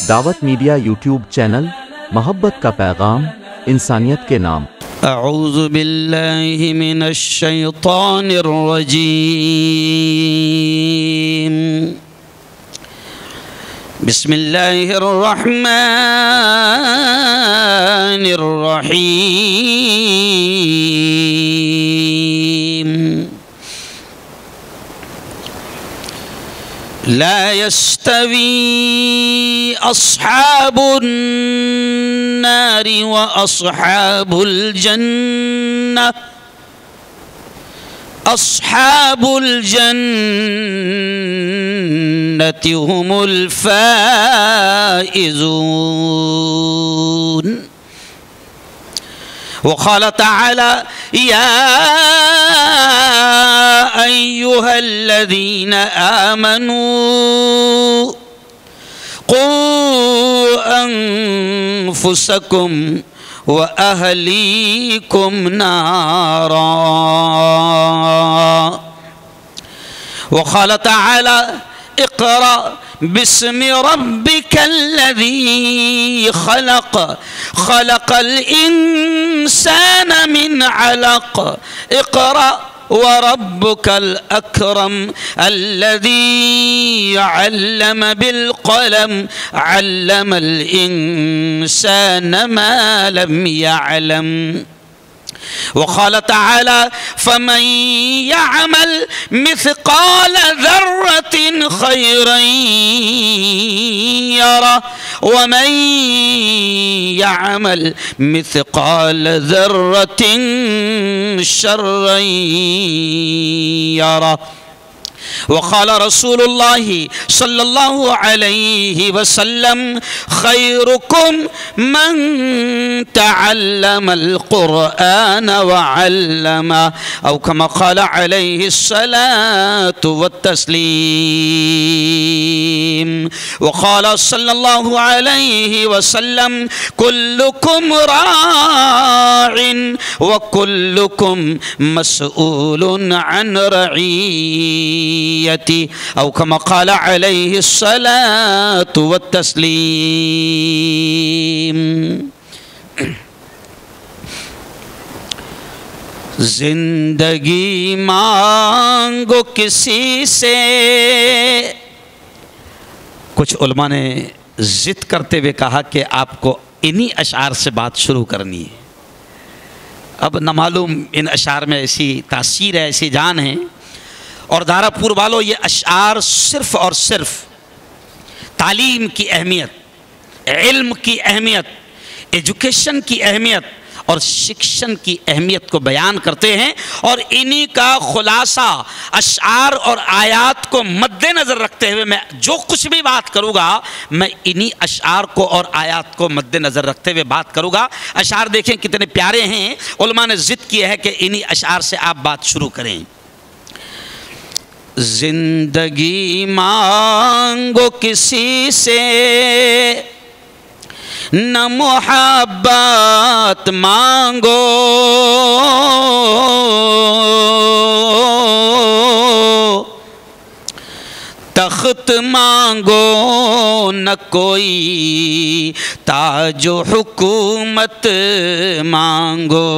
दावत media YouTube channel, मोहब्बत का पैगाम, इंसानियत के नाम। अऊज़ु बिल्लाहि मिनश शैतानिर रजीम। बिस्मिल्लाहिर रहमानिर रहीम। ला यस्तवी अस्हाबुन नारि व अस्हाबुल जन्नह, अस्हाबुल जन्नति हुमुल फाइज़ून। वक़ाल तआला या अय्युहल्लज़ीना आमनू क़ू अन्फुसकुम व अहलीकुम नारा। वक़ाल तआला इक़रा बिस्मि रब्बिकल्लज़ी खलक़, खलक़ल इंसान मिन अलक़, इक़रा व रब्बुकल अकरम अल्लज़ी अल्लम बिल क़लम, अल्लमल इंसान मा लम यअलम। वक़ाल तआला फमन यअमल मिस्क़ाल ज़र्रतिन खैरन यरह वमन यअमल मिस्क़ाल ज़र्रतिन शर्रन यरह। वक़ाल रसूलुल्लाहि सल्लल्लाहु अलैहि वसल्लम खैरुकुम मन तअल्लमल क़ुरआन व अल्लमा, औ कमा क़ाल अलैहि सलातु व तस्लीम। वक़ाल सल्लल्लाहु अलैहि वसल्लम कुल्लुकुम राइन व कुल्लुकुम मसऊलुन अन रईयति, औ कमा क़ाल अलैहि सलातु व तस्लीम। जिंदगी मांगो किसी से, कुछ उलमा ने जिद करते हुए कहा कि आपको इन्हीं अशार से बात शुरू करनी है। अब न मालूम इन अशार में ऐसी तासीर है, ऐसी जान है। और दारापुर वालों, ये अशार सिर्फ़ और सिर्फ तालीम की अहमियत, इल्म की अहमियत, एजुकेशन की अहमियत और शिक्षण की अहमियत को बयान करते हैं। और इन्हीं का खुलासा अशार और आयात को मद्देनज़र रखते हुए मैं जो कुछ भी बात करूँगा, मैं इन्हीं अशार को और आयात को मद्देनज़र रखते हुए बात करूँगा। अशार देखें कितने प्यारे हैं। उलमा ने ज़िद किया है कि इन्हीं अशार से आप बात शुरू करें। जिंदगी मांगो किसी से, न मुहब्बत मांगो, तख्त मांगो न कोई ताजो हुकूमत मांगो।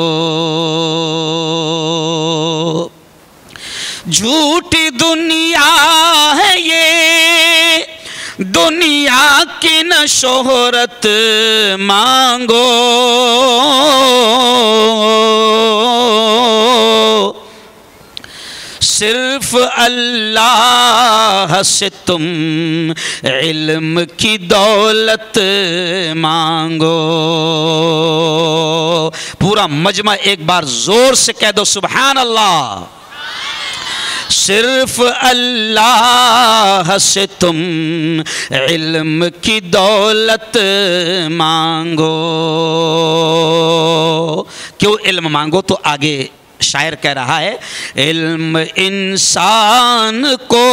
झूठी दुनिया है ये, दुनिया की न शोहरत मांगो, सिर्फ अल्लाह से तुम इल्म की दौलत मांगो। पूरा मजमा एक बार जोर से कह दो सुभान अल्लाह। सिर्फ अल्लाह से तुम इल्म की दौलत मांगो। क्यों इल्म मांगो? तो आगे शायर कह रहा है, इल्म इंसान को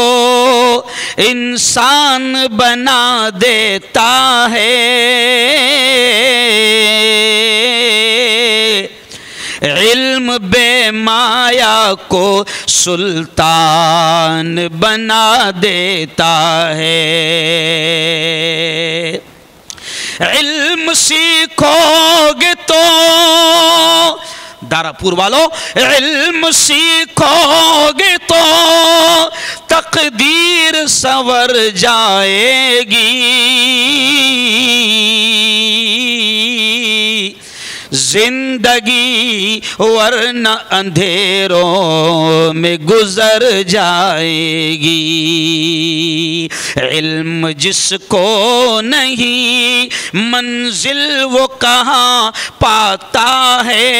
इंसान बना देता है, इल्म बेमाया को सुल्तान बना देता है। सीखोगे तो, दारापुर वालों, इल्म सीखोगे तो तकदीर संवर जाएगी, जिंदगी वरना अंधेरों में गुजर जाएगी। इल्म जिसको नहीं मंजिल वो कहाँ पाता है,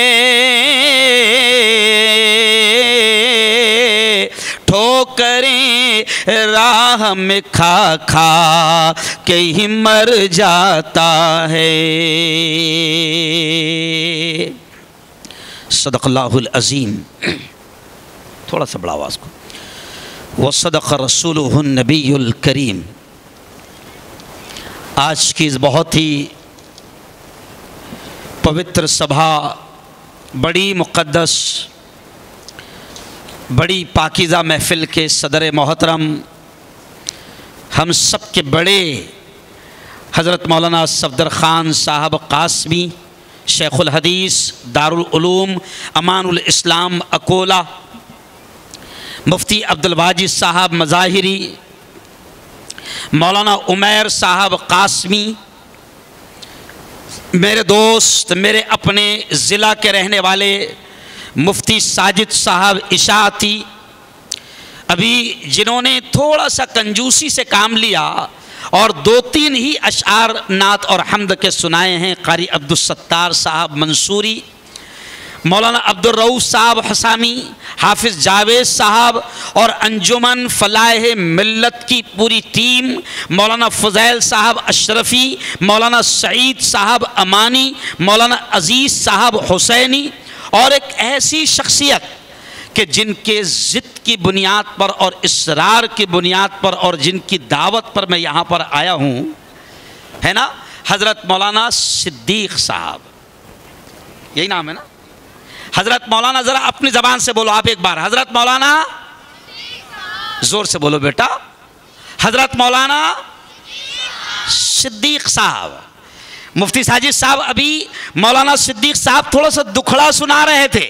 ठोकरें राह में खा खा के ही मर जाता है। सदक़ल्लाहुल अज़ीम। थोड़ा सा बड़ा आवाज़ को। व सदक़ रसूलुहुन नबियुल करीम। आज की इस बहुत ही पवित्र सभा, बड़ी मुक़द्दस, बड़ी पाकीज़ा महफ़िल के सदर मोहतरम, हम सब के बड़े हज़रत मौलाना सफदर ख़ान साहब क़ासमी, शेखुल हदीस, दारुल उलूम, अमानुल इस्लाम अकोला, मुफ्ती अब्दुल वाजिद साहब मज़ाहिरी, मौलाना उमैर साहब क़ासमी, मेरे दोस्त, मेरे अपने ज़िला के रहने वाले मुफ्ती साजिद साहब इशाती, अभी जिन्होंने थोड़ा सा कंजूसी से काम लिया और 2-3 ही अशआर नात और हम्द के सुनाए हैं, कारी अब्दुल सत्तार साहब मंसूरी, मौलाना अब्दुल रऊफ साहब हसामी, हाफिज़ जावेद साहब और अंजुमन फलाह मिल्लत की पूरी टीम, मौलाना फ़ुज़ैल साहब अशरफ़ी, मौलाना सईद साहब अमानी, मौलाना अज़ीज़ साहब हुसैनी, और एक ऐसी शख्सियत कि जिनके ज़िद की बुनियाद पर और इसरार की बुनियाद पर और जिनकी दावत पर मैं यहाँ पर आया हूँ, है ना, हज़रत मौलाना सिद्दीक़ साहब, यही नाम है ना? हज़रत मौलाना, ज़रा अपनी ज़बान से बोलो आप एक बार, हज़रत मौलाना, ज़ोर से बोलो बेटा, हज़रत मौलाना सिद्दीक़ साहब। मुफ्ती साजिद साहब अभी मौलाना सिद्दीक़ साहब थोड़ा सा दुखड़ा सुना रहे थे।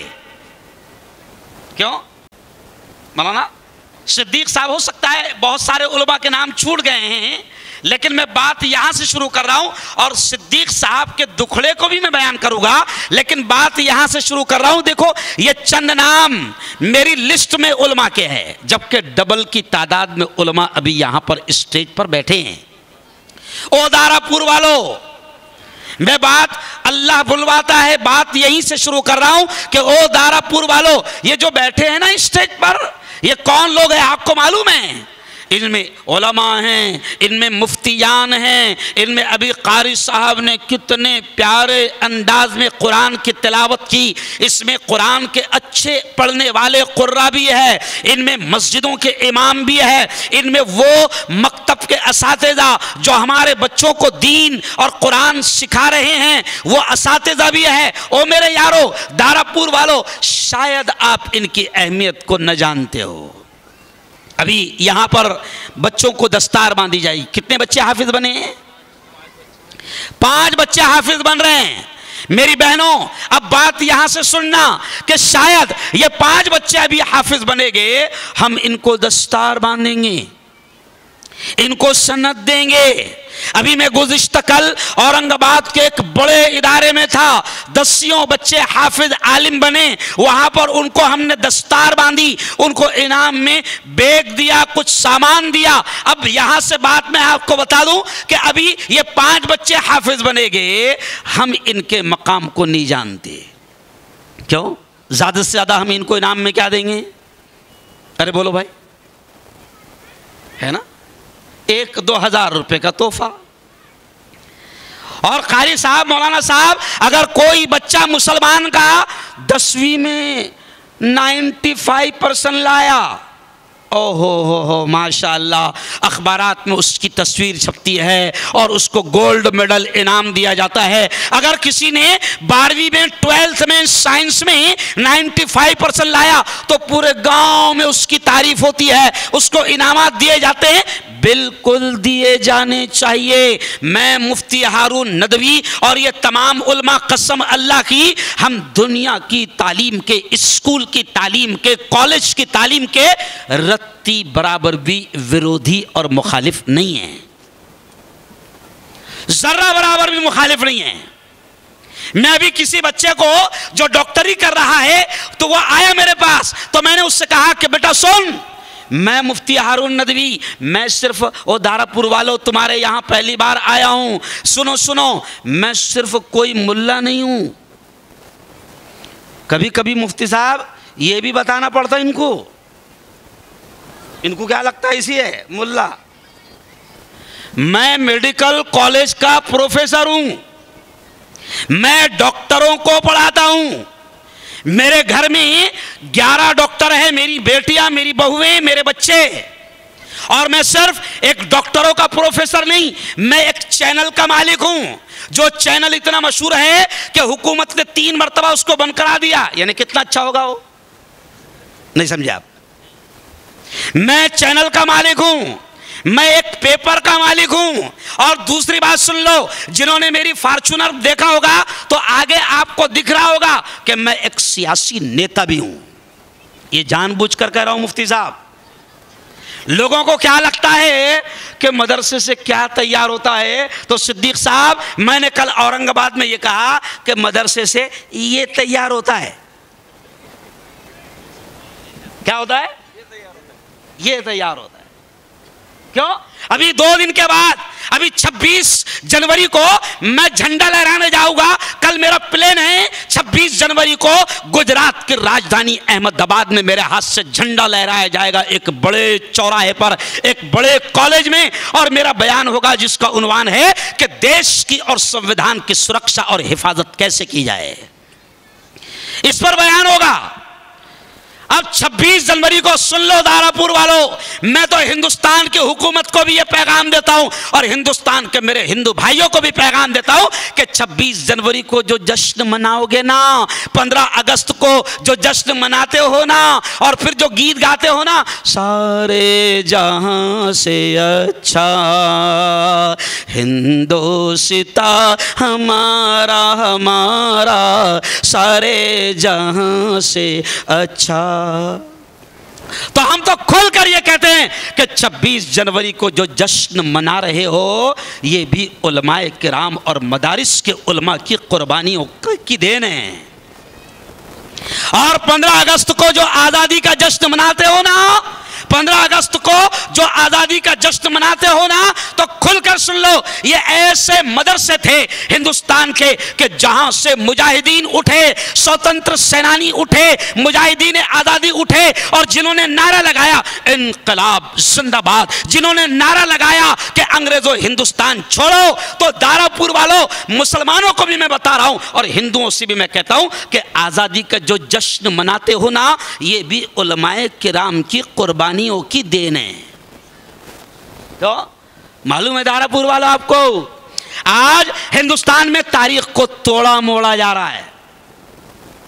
क्यों? मौलाना सिद्दीक़ साहब, हो सकता है बहुत सारे उलमा के नाम छूट गए हैं, लेकिन मैं बात यहाँ से शुरू कर रहा हूँ और सिद्दीक़ साहब के दुखड़े को भी मैं बयान करूँगा, लेकिन बात यहाँ से शुरू कर रहा हूँ। देखो, ये चंद नाम मेरी लिस्ट में उलमा के हैं, जबकि डबल की तादाद में उलमा अभी यहाँ पर स्टेज पर बैठे हैं। ओ दारापुर वालों, मैं बात, अल्लाह बुलवाता है, बात यहीं से शुरू कर रहा हूं कि ओ दारापुर वालों, ये जो बैठे हैं ना स्टेज पर, ये कौन लोग हैं आपको मालूम है? इनमें उलमा हैं, इनमें मुफ्तियान हैं, इनमें अभी कारी साहब ने कितने प्यारे अंदाज में कुरान की तिलावत की, इसमें कुरान के अच्छे पढ़ने वाले कुर्रा भी है, इनमें मस्जिदों के इमाम भी है, इनमें वो मकतब के असातिज़ा जो हमारे बच्चों को दीन और कुरान सिखा रहे हैं, वो असातिज़ा भी है। ओ मेरे यारो दारापुर वालों, शायद आप इनकी अहमियत को न जानते हो। अभी यहाँ पर बच्चों को दस्तार बांधी जाएगी। कितने बच्चे हाफिज बने हैं? 5 बच्चे हाफिज बन रहे हैं। मेरी बहनों, अब बात यहां से सुनना कि शायद ये 5 बच्चे अभी हाफिज बनेंगे, हम इनको दस्तार बांधेंगे, इनको सनद देंगे। अभी मैं गुज़िश्ता कल औरंगाबाद के एक बड़े इदारे में था, 10 बच्चे हाफिज आलिम बने, वहां पर उनको हमने दस्तार बांधी, उनको इनाम में बैग दिया, कुछ सामान दिया। अब यहां से बात मैं आपको बता दूं कि अभी ये 5 बच्चे हाफिज बनेंगे, हम इनके मकाम को नहीं जानते। क्यों? ज्यादा से ज्यादा हम इनको इनाम में क्या देंगे? अरे बोलो भाई, है ना, 1-2 हज़ार रुपए का तोहफा। और कारी साहब, मौलाना साहब, अगर कोई बच्चा मुसलमान का 10वीं में 95% लाया ओहो हो माशाअल्लाह अखबारात में उसकी तस्वीर छपती है और उसको गोल्ड मेडल इनाम दिया जाता है। अगर किसी ने 12वीं में 12th में साइंस में 95% लाया तो पूरे गांव में उसकी तारीफ होती है, उसको इनामात दिए जाते हैं। बिल्कुल दिए जाने चाहिए। मैं मुफ्ती हारून नदवी और ये तमाम उलमा कसम अल्लाह की, हम दुनिया की तालीम के, स्कूल की तालीम के, कॉलेज की तालीम के रत्ती बराबर भी विरोधी और मुखालिफ नहीं है, जर्रा बराबर भी मुखालिफ नहीं है। मैं अभी किसी बच्चे को जो डॉक्टरी कर रहा है तो वो आया मेरे पास, तो मैंने उससे कहा कि बेटा सुन, मैं मुफ्ती हारून नदवी, मैं सिर्फ ओ दारापुर वालों तुम्हारे यहां पहली बार आया हूं, सुनो सुनो, मैं सिर्फ कोई मुल्ला नहीं हूं। कभी कभी मुफ्ती साहब ये भी बताना पड़ता इनको क्या लगता है इसी है मुल्ला। मैं मेडिकल कॉलेज का प्रोफेसर हूं, मैं डॉक्टरों को पढ़ाता हूं। मेरे घर में 11 डॉक्टर हैं, मेरी बेटियां, मेरी बहुएं, मेरे बच्चे। और मैं सिर्फ एक डॉक्टरों का प्रोफेसर नहीं, मैं एक चैनल का मालिक हूं, जो चैनल इतना मशहूर है कि हुकूमत ने 3 मरतबा उसको बंद करा दिया। यानी कितना अच्छा होगा वो, नहीं समझे आप। मैं चैनल का मालिक हूं, मैं एक पेपर का मालिक हूं। और दूसरी बात सुन लो, जिन्होंने मेरी फॉर्च्यूनर देखा होगा तो आगे आपको दिख रहा होगा कि मैं एक सियासी नेता भी हूं। ये जानबूझकर कह रहा हूं मुफ्ती साहब। लोगों को क्या लगता है कि मदरसे से क्या तैयार होता है, तो सिद्दीक साहब मैंने कल औरंगाबाद में ये कहा कि मदरसे से ये तैयार होता है। क्या होता है? ये तैयार होता है। क्यों? अभी 2 दिन के बाद, अभी 26 जनवरी को मैं झंडा लहराने जाऊंगा। कल मेरा प्लेन है, 26 जनवरी को गुजरात की राजधानी अहमदाबाद में मेरे हाथ से झंडा लहराया जाएगा, एक बड़े चौराहे पर, एक बड़े कॉलेज में। और मेरा बयान होगा जिसका उन्वान है कि देश की और संविधान की सुरक्षा और हिफाजत कैसे की जाए, इस पर बयान होगा। अब 26 जनवरी को सुन लो दारापुर वालों, मैं तो हिंदुस्तान की हुकूमत को भी ये पैगाम देता हूं और हिंदुस्तान के मेरे हिंदू भाइयों को भी पैगाम देता हूं कि 26 जनवरी को जो जश्न मनाओगे ना, 15 अगस्त को जो जश्न मनाते हो ना, और फिर जो गीत गाते हो ना, सारे जहां से अच्छा हिंदोसिता हमारा हमारा, सारे जहां से अच्छा। तो हम तो खुलकर ये कहते हैं कि 26 जनवरी को जो जश्न मना रहे हो, ये भी उलमाए किराम और मदारिस के उलमा की कुर्बानियों की देन है। और 15 अगस्त को जो आज़ादी का जश्न मनाते हो ना, 15 अगस्त को जो आज़ादी का जश्न मनाते हो ना, तो खुलकर सुन लो, ये ऐसे मदरसे थे हिंदुस्तान के कि जहां से मुजाहिदीन उठे, स्वतंत्र सेनानी उठे, मुजाहिदीन आज़ादी उठे, और जिन्होंने नारा लगाया इनकलाब जिंदाबाद, जिन्होंने नारा लगाया कि अंग्रेजों हिंदुस्तान छोड़ो। तो दारापुर वालों, मुसलमानों को भी मैं बता रहा हूं और हिंदुओं से भी मैं कहता हूं कि आज़ादी का जो जश्न मनाते हो ना, ये भी उलमाए किराम की कुर्बानी की देन है। तो मालूम है दारापुर वाला आपको, आज हिंदुस्तान में तारीख को तोड़ा मोड़ा जा रहा है।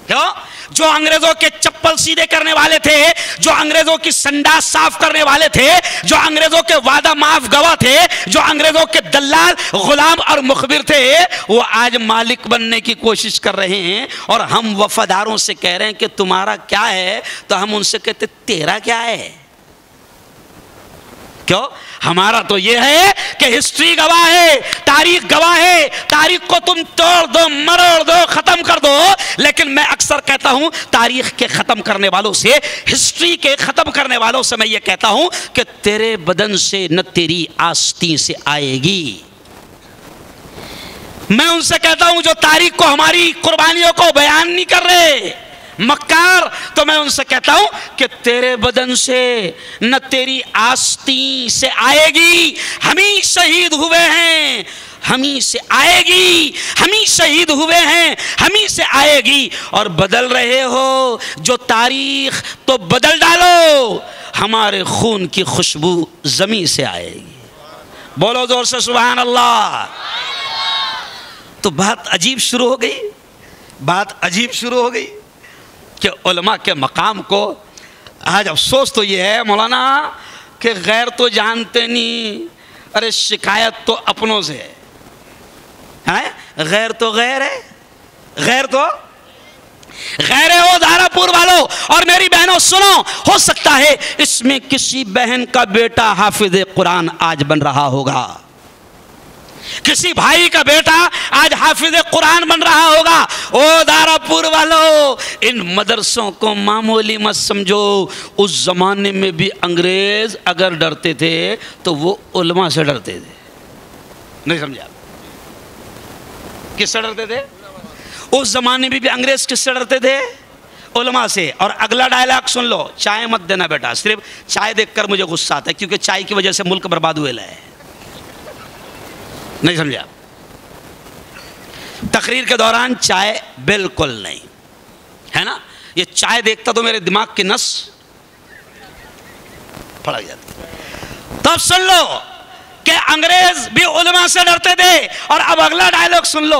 क्यों? जो अंग्रेजों के चप्पल सीधे करने वाले थे, जो अंग्रेजों की संडास साफ करने वाले थे, जो अंग्रेजों के वादा माफ गवाह थे, जो अंग्रेजों के दल्लाल, गुलाम और मुखबिर थे, वो आज मालिक बनने की कोशिश कर रहे हैं। और हम वफादारों से कह रहे हैं कि तुम्हारा क्या है, तो हम उनसे कहते तेरा क्या है। क्यों? हमारा तो यह है कि हिस्ट्री गवाह है, तारीख गवाह है, तारीख को तुम तोड़ दो, मरोड़ दो, खत्म कर दो। लेकिन मैं अक्सर कहता हूं तारीख के खत्म करने वालों से, हिस्ट्री के खत्म करने वालों से मैं ये कहता हूं कि तेरे बदन से न तेरी आस्तीन से आएगी। मैं उनसे कहता हूं जो तारीख को, हमारी कुर्बानियों को बयान नहीं कर रहे, मक्कार, तो मैं उनसे कहता हूं कि तेरे बदन से न तेरी आस्तीन से आएगी। हम ही शहीद हुए हैं, हम ही से आएगी, हम ही शहीद हुए हैं, हम ही से आएगी। और बदल रहे हो जो तारीख, तो बदल डालो। हमारे खून की खुशबू ज़मीन से आएगी। बोलो जोर से सुभान अल्लाह। तो बात अजीब शुरू हो गई, बात अजीब शुरू हो गई कि उलमा के मकाम को आज अफसोस तो ये है मौलाना कि गैर तो जानते नहीं, अरे शिकायत तो अपनों से है। गैर तो गैर है, गैर तो गैर है। हो दारापुर वालों और मेरी बहनों सुनो, हो सकता है इसमें किसी बहन का बेटा हाफिज कुरान आज बन रहा होगा, किसी भाई का बेटा आज हाफिज कुरान बन रहा होगा। ओ दारापुर वालों, इन मदरसों को मामूली मत समझो। उस जमाने में भी अंग्रेज अगर डरते थे तो वो उलमा से डरते थे। नहीं समझा? किससे डरते थे? उस जमाने में भी अंग्रेज किससे डरते थे? उलमा से। और अगला डायलॉग सुन लो, चाय मत देना बेटा, सिर्फ चाय देखकर मुझे गुस्सा आता है क्योंकि चाय की वजह से मुल्क बर्बाद हुए है। नहीं समझा? तकरीर के दौरान चाय बिल्कुल नहीं, है ना? ये चाय देखता तो मेरे दिमाग की नस फड़क जाती। तब सुन लो कि अंग्रेज भी उलमा से डरते थे। और अब अगला डायलॉग सुन लो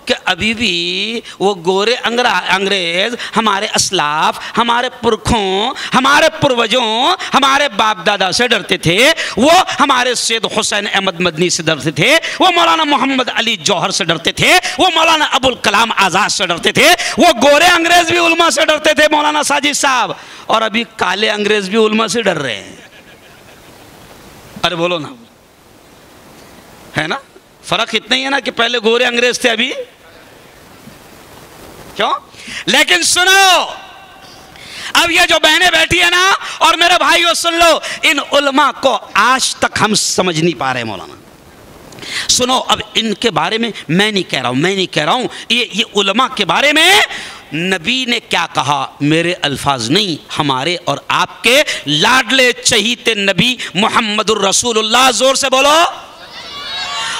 कि अभी भी वो गोरे अंग्रेज हमारे असलाफ, हमारे पुरखों, हमारे पूर्वजों, हमारे बाप दादा से डरते थे। वो हमारे सैयद हुसैन अहमद मदनी से डरते थे, वो मौलाना मोहम्मद अली जौहर से डरते थे, वो मौलाना अबुल कलाम आज़ाद से डरते थे। वो गोरे अंग्रेज भी उलमा से डरते थे, मौलाना साजिद साहब। और अभी काले अंग्रेज भी उलमा से डर रहे हैं। अरे बोलो ना, है ना? फर्क इतना ही है ना कि पहले गोरे अंग्रेज थे, अभी क्यों? लेकिन सुनो, अब ये जो बहनें बैठी है ना और मेरे भाइयों सुन लो, इन उलमा को आज तक हम समझ नहीं पा रहे मौलाना। सुनो, अब इनके बारे में मैं नहीं कह रहा हूं, ये उलमा के बारे में नबी ने क्या कहा, मेरे अल्फाज नहीं, हमारे और आपके लाडले चहीते नबी मुहम्मदुर रसूलुल्लाह। जोर से बोलो,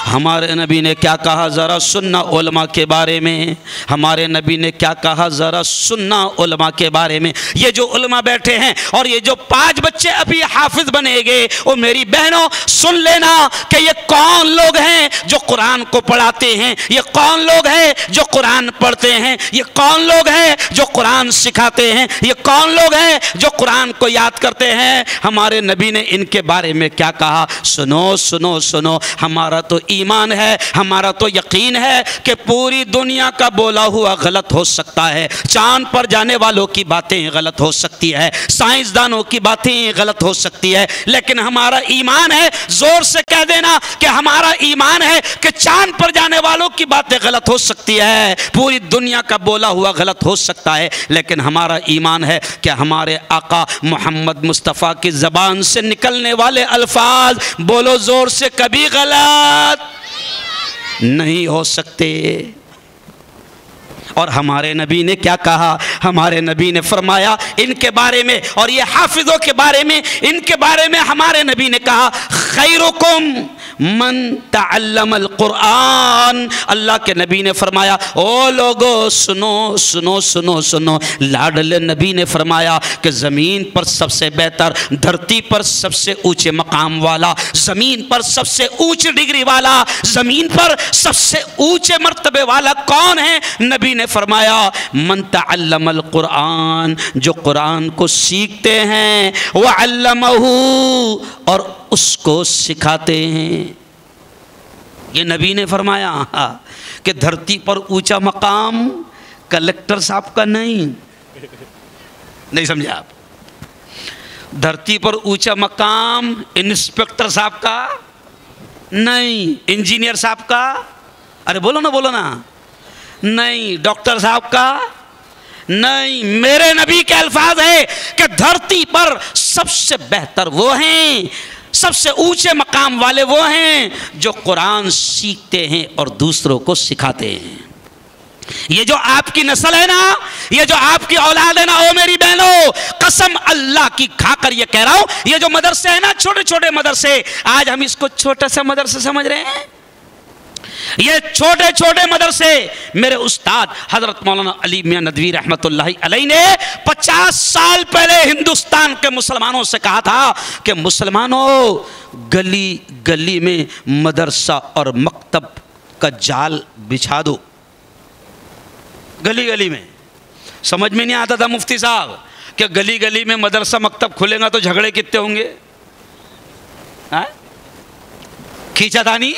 हमारे नबी ने क्या कहा ज़रा सुनना उलमा के बारे में। हमारे नबी ने क्या कहा ज़रा सुनना उलमा के बारे में। ये जो उलमा बैठे हैं और ये जो 5 बच्चे अभी हाफिज बनेंगे, वो मेरी बहनों सुन लेना कि ये कौन लोग हैं जो कुरान को पढ़ाते हैं, ये कौन लोग हैं जो कुरान पढ़ते हैं, ये कौन लोग हैं जो कुरान सिखाते हैं, ये कौन लोग हैं जो कुरान को याद करते हैं। हमारे नबी ने इनके बारे में क्या कहा, सुनो सुनो सुनो। हमारा तो ईमान है, हमारा तो यकीन है कि पूरी दुनिया का बोला हुआ गलत हो सकता है, चांद पर जाने वालों की बातें गलत हो सकती है, साइंसदानों की बातें गलत हो सकती है, लेकिन हमारा ईमान है, जोर से कह देना कि हमारा ईमान है कि चांद पर जाने वालों की बातें गलत हो सकती है, पूरी दुनिया का बोला हुआ गलत हो सकता है, लेकिन हमारा ईमान है कि हमारे आका मोहम्मद मुस्तफ़ा की ज़बान से निकलने वाले अल्फाज, बोलो जोर से, कभी गलत नहीं हो सकते। और हमारे नबी ने क्या कहा, हमारे नबी ने फरमाया इनके बारे में, और ये हाफिजों के बारे में, इनके बारे में हमारे नबी ने कहा, खैरुकुम मन तअल्लमल कुरान। अल्लाह के नबी ने फरमाया, ओ लोगो सुनो सुनो सुनो सुनो, लाडले नबी ने फरमाया कि ज़मीन पर सबसे बेहतर, धरती पर सबसे ऊंचे मकाम वाला, ज़मीन पर सबसे ऊंची डिग्री वाला, ज़मीन पर सबसे ऊंचे मर्तबे वाला कौन है? नबी ने फरमाया, मन तअल्लमल कुरान, जो कुरान को सीखते हैं, व अल्लमहू, और उसको सिखाते हैं। ये नबी ने फरमाया कि धरती पर ऊंचा मकाम कलेक्टर साहब का नहीं समझे आप? धरती पर ऊंचा मकाम इंस्पेक्टर साहब का नहीं, इंजीनियर साहब का, अरे बोलो ना, नहीं, डॉक्टर साहब का नहीं। मेरे नबी के अल्फाज है कि धरती पर सबसे बेहतर वो हैं, सबसे ऊंचे मकाम वाले वो हैं जो कुरान सीखते हैं और दूसरों को सिखाते हैं। ये जो आपकी नस्ल है ना, ये जो आपकी औलाद है ना, ओ मेरी बहनों, कसम अल्लाह की खाकर ये कह रहा हूं, ये जो मदरसे है ना, छोटे छोटे मदरसे, आज हम इसको छोटा सा मदरसा समझ रहे हैं, ये छोटे छोटे मदरसे मेरे उस्ताद हजरत मौलाना अली मियां नदवी रहमतुल्लाहि अलैहि ने 50 साल पहले हिंदुस्तान के मुसलमानों से कहा था कि मुसलमानों, गली गली में मदरसा और मकतब का जाल बिछा दो। गली गली में। समझ में नहीं आता था मुफ्ती साहब कि गली गली में मदरसा मकतब खुलेगा तो झगड़े कितने होंगे, खींचातानी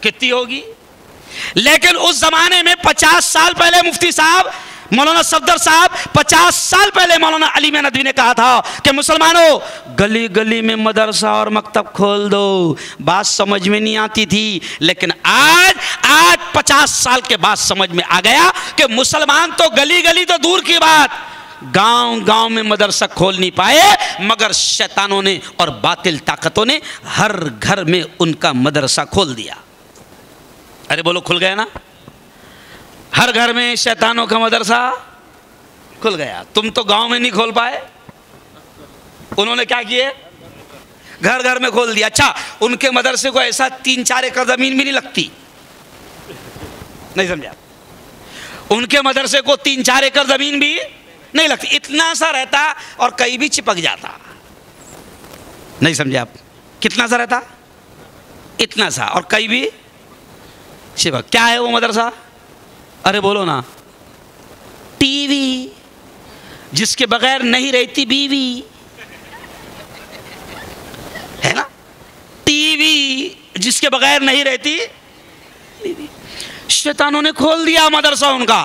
कितनी होगी। लेकिन उस जमाने में 50 साल पहले मुफ्ती साहब मौलाना सफदर साहब 50 साल पहले मौलाना अली मियां नदवी ने कहा था कि मुसलमानों, गली गली में मदरसा और मकतब खोल दो। बात समझ में नहीं आती थी, लेकिन आज 50 साल के बाद समझ में आ गया कि मुसलमान तो गली गली तो दूर की बात, गांव गांव में मदरसा खोल नहीं पाए, मगर शैतानों ने और बातिल ताकतों ने हर घर में उनका मदरसा खोल दिया। अरे बोलो, खुल गया ना? हर घर में शैतानों का मदरसा खुल गया। तुम तो गांव में नहीं खोल पाए, उन्होंने क्या किए? घर घर में खोल दिया। अच्छा, उनके मदरसे को ऐसा 3-4 एकड़ जमीन भी नहीं लगती, नहीं समझा? उनके मदरसे को 3-4 एकड़ जमीन भी नहीं लगती, इतना सा रहता और कहीं भी चिपक जाता। नहीं समझे आप? कितना सा रहता? इतना सा, और कहीं भी चिपक। क्या है वो मदरसा? अरे बोलो ना। टीवी, जिसके बगैर नहीं रहती बीवी, है ना? टीवी जिसके बगैर नहीं रहती बीवी। शैतानों ने खोल दिया मदरसा उनका।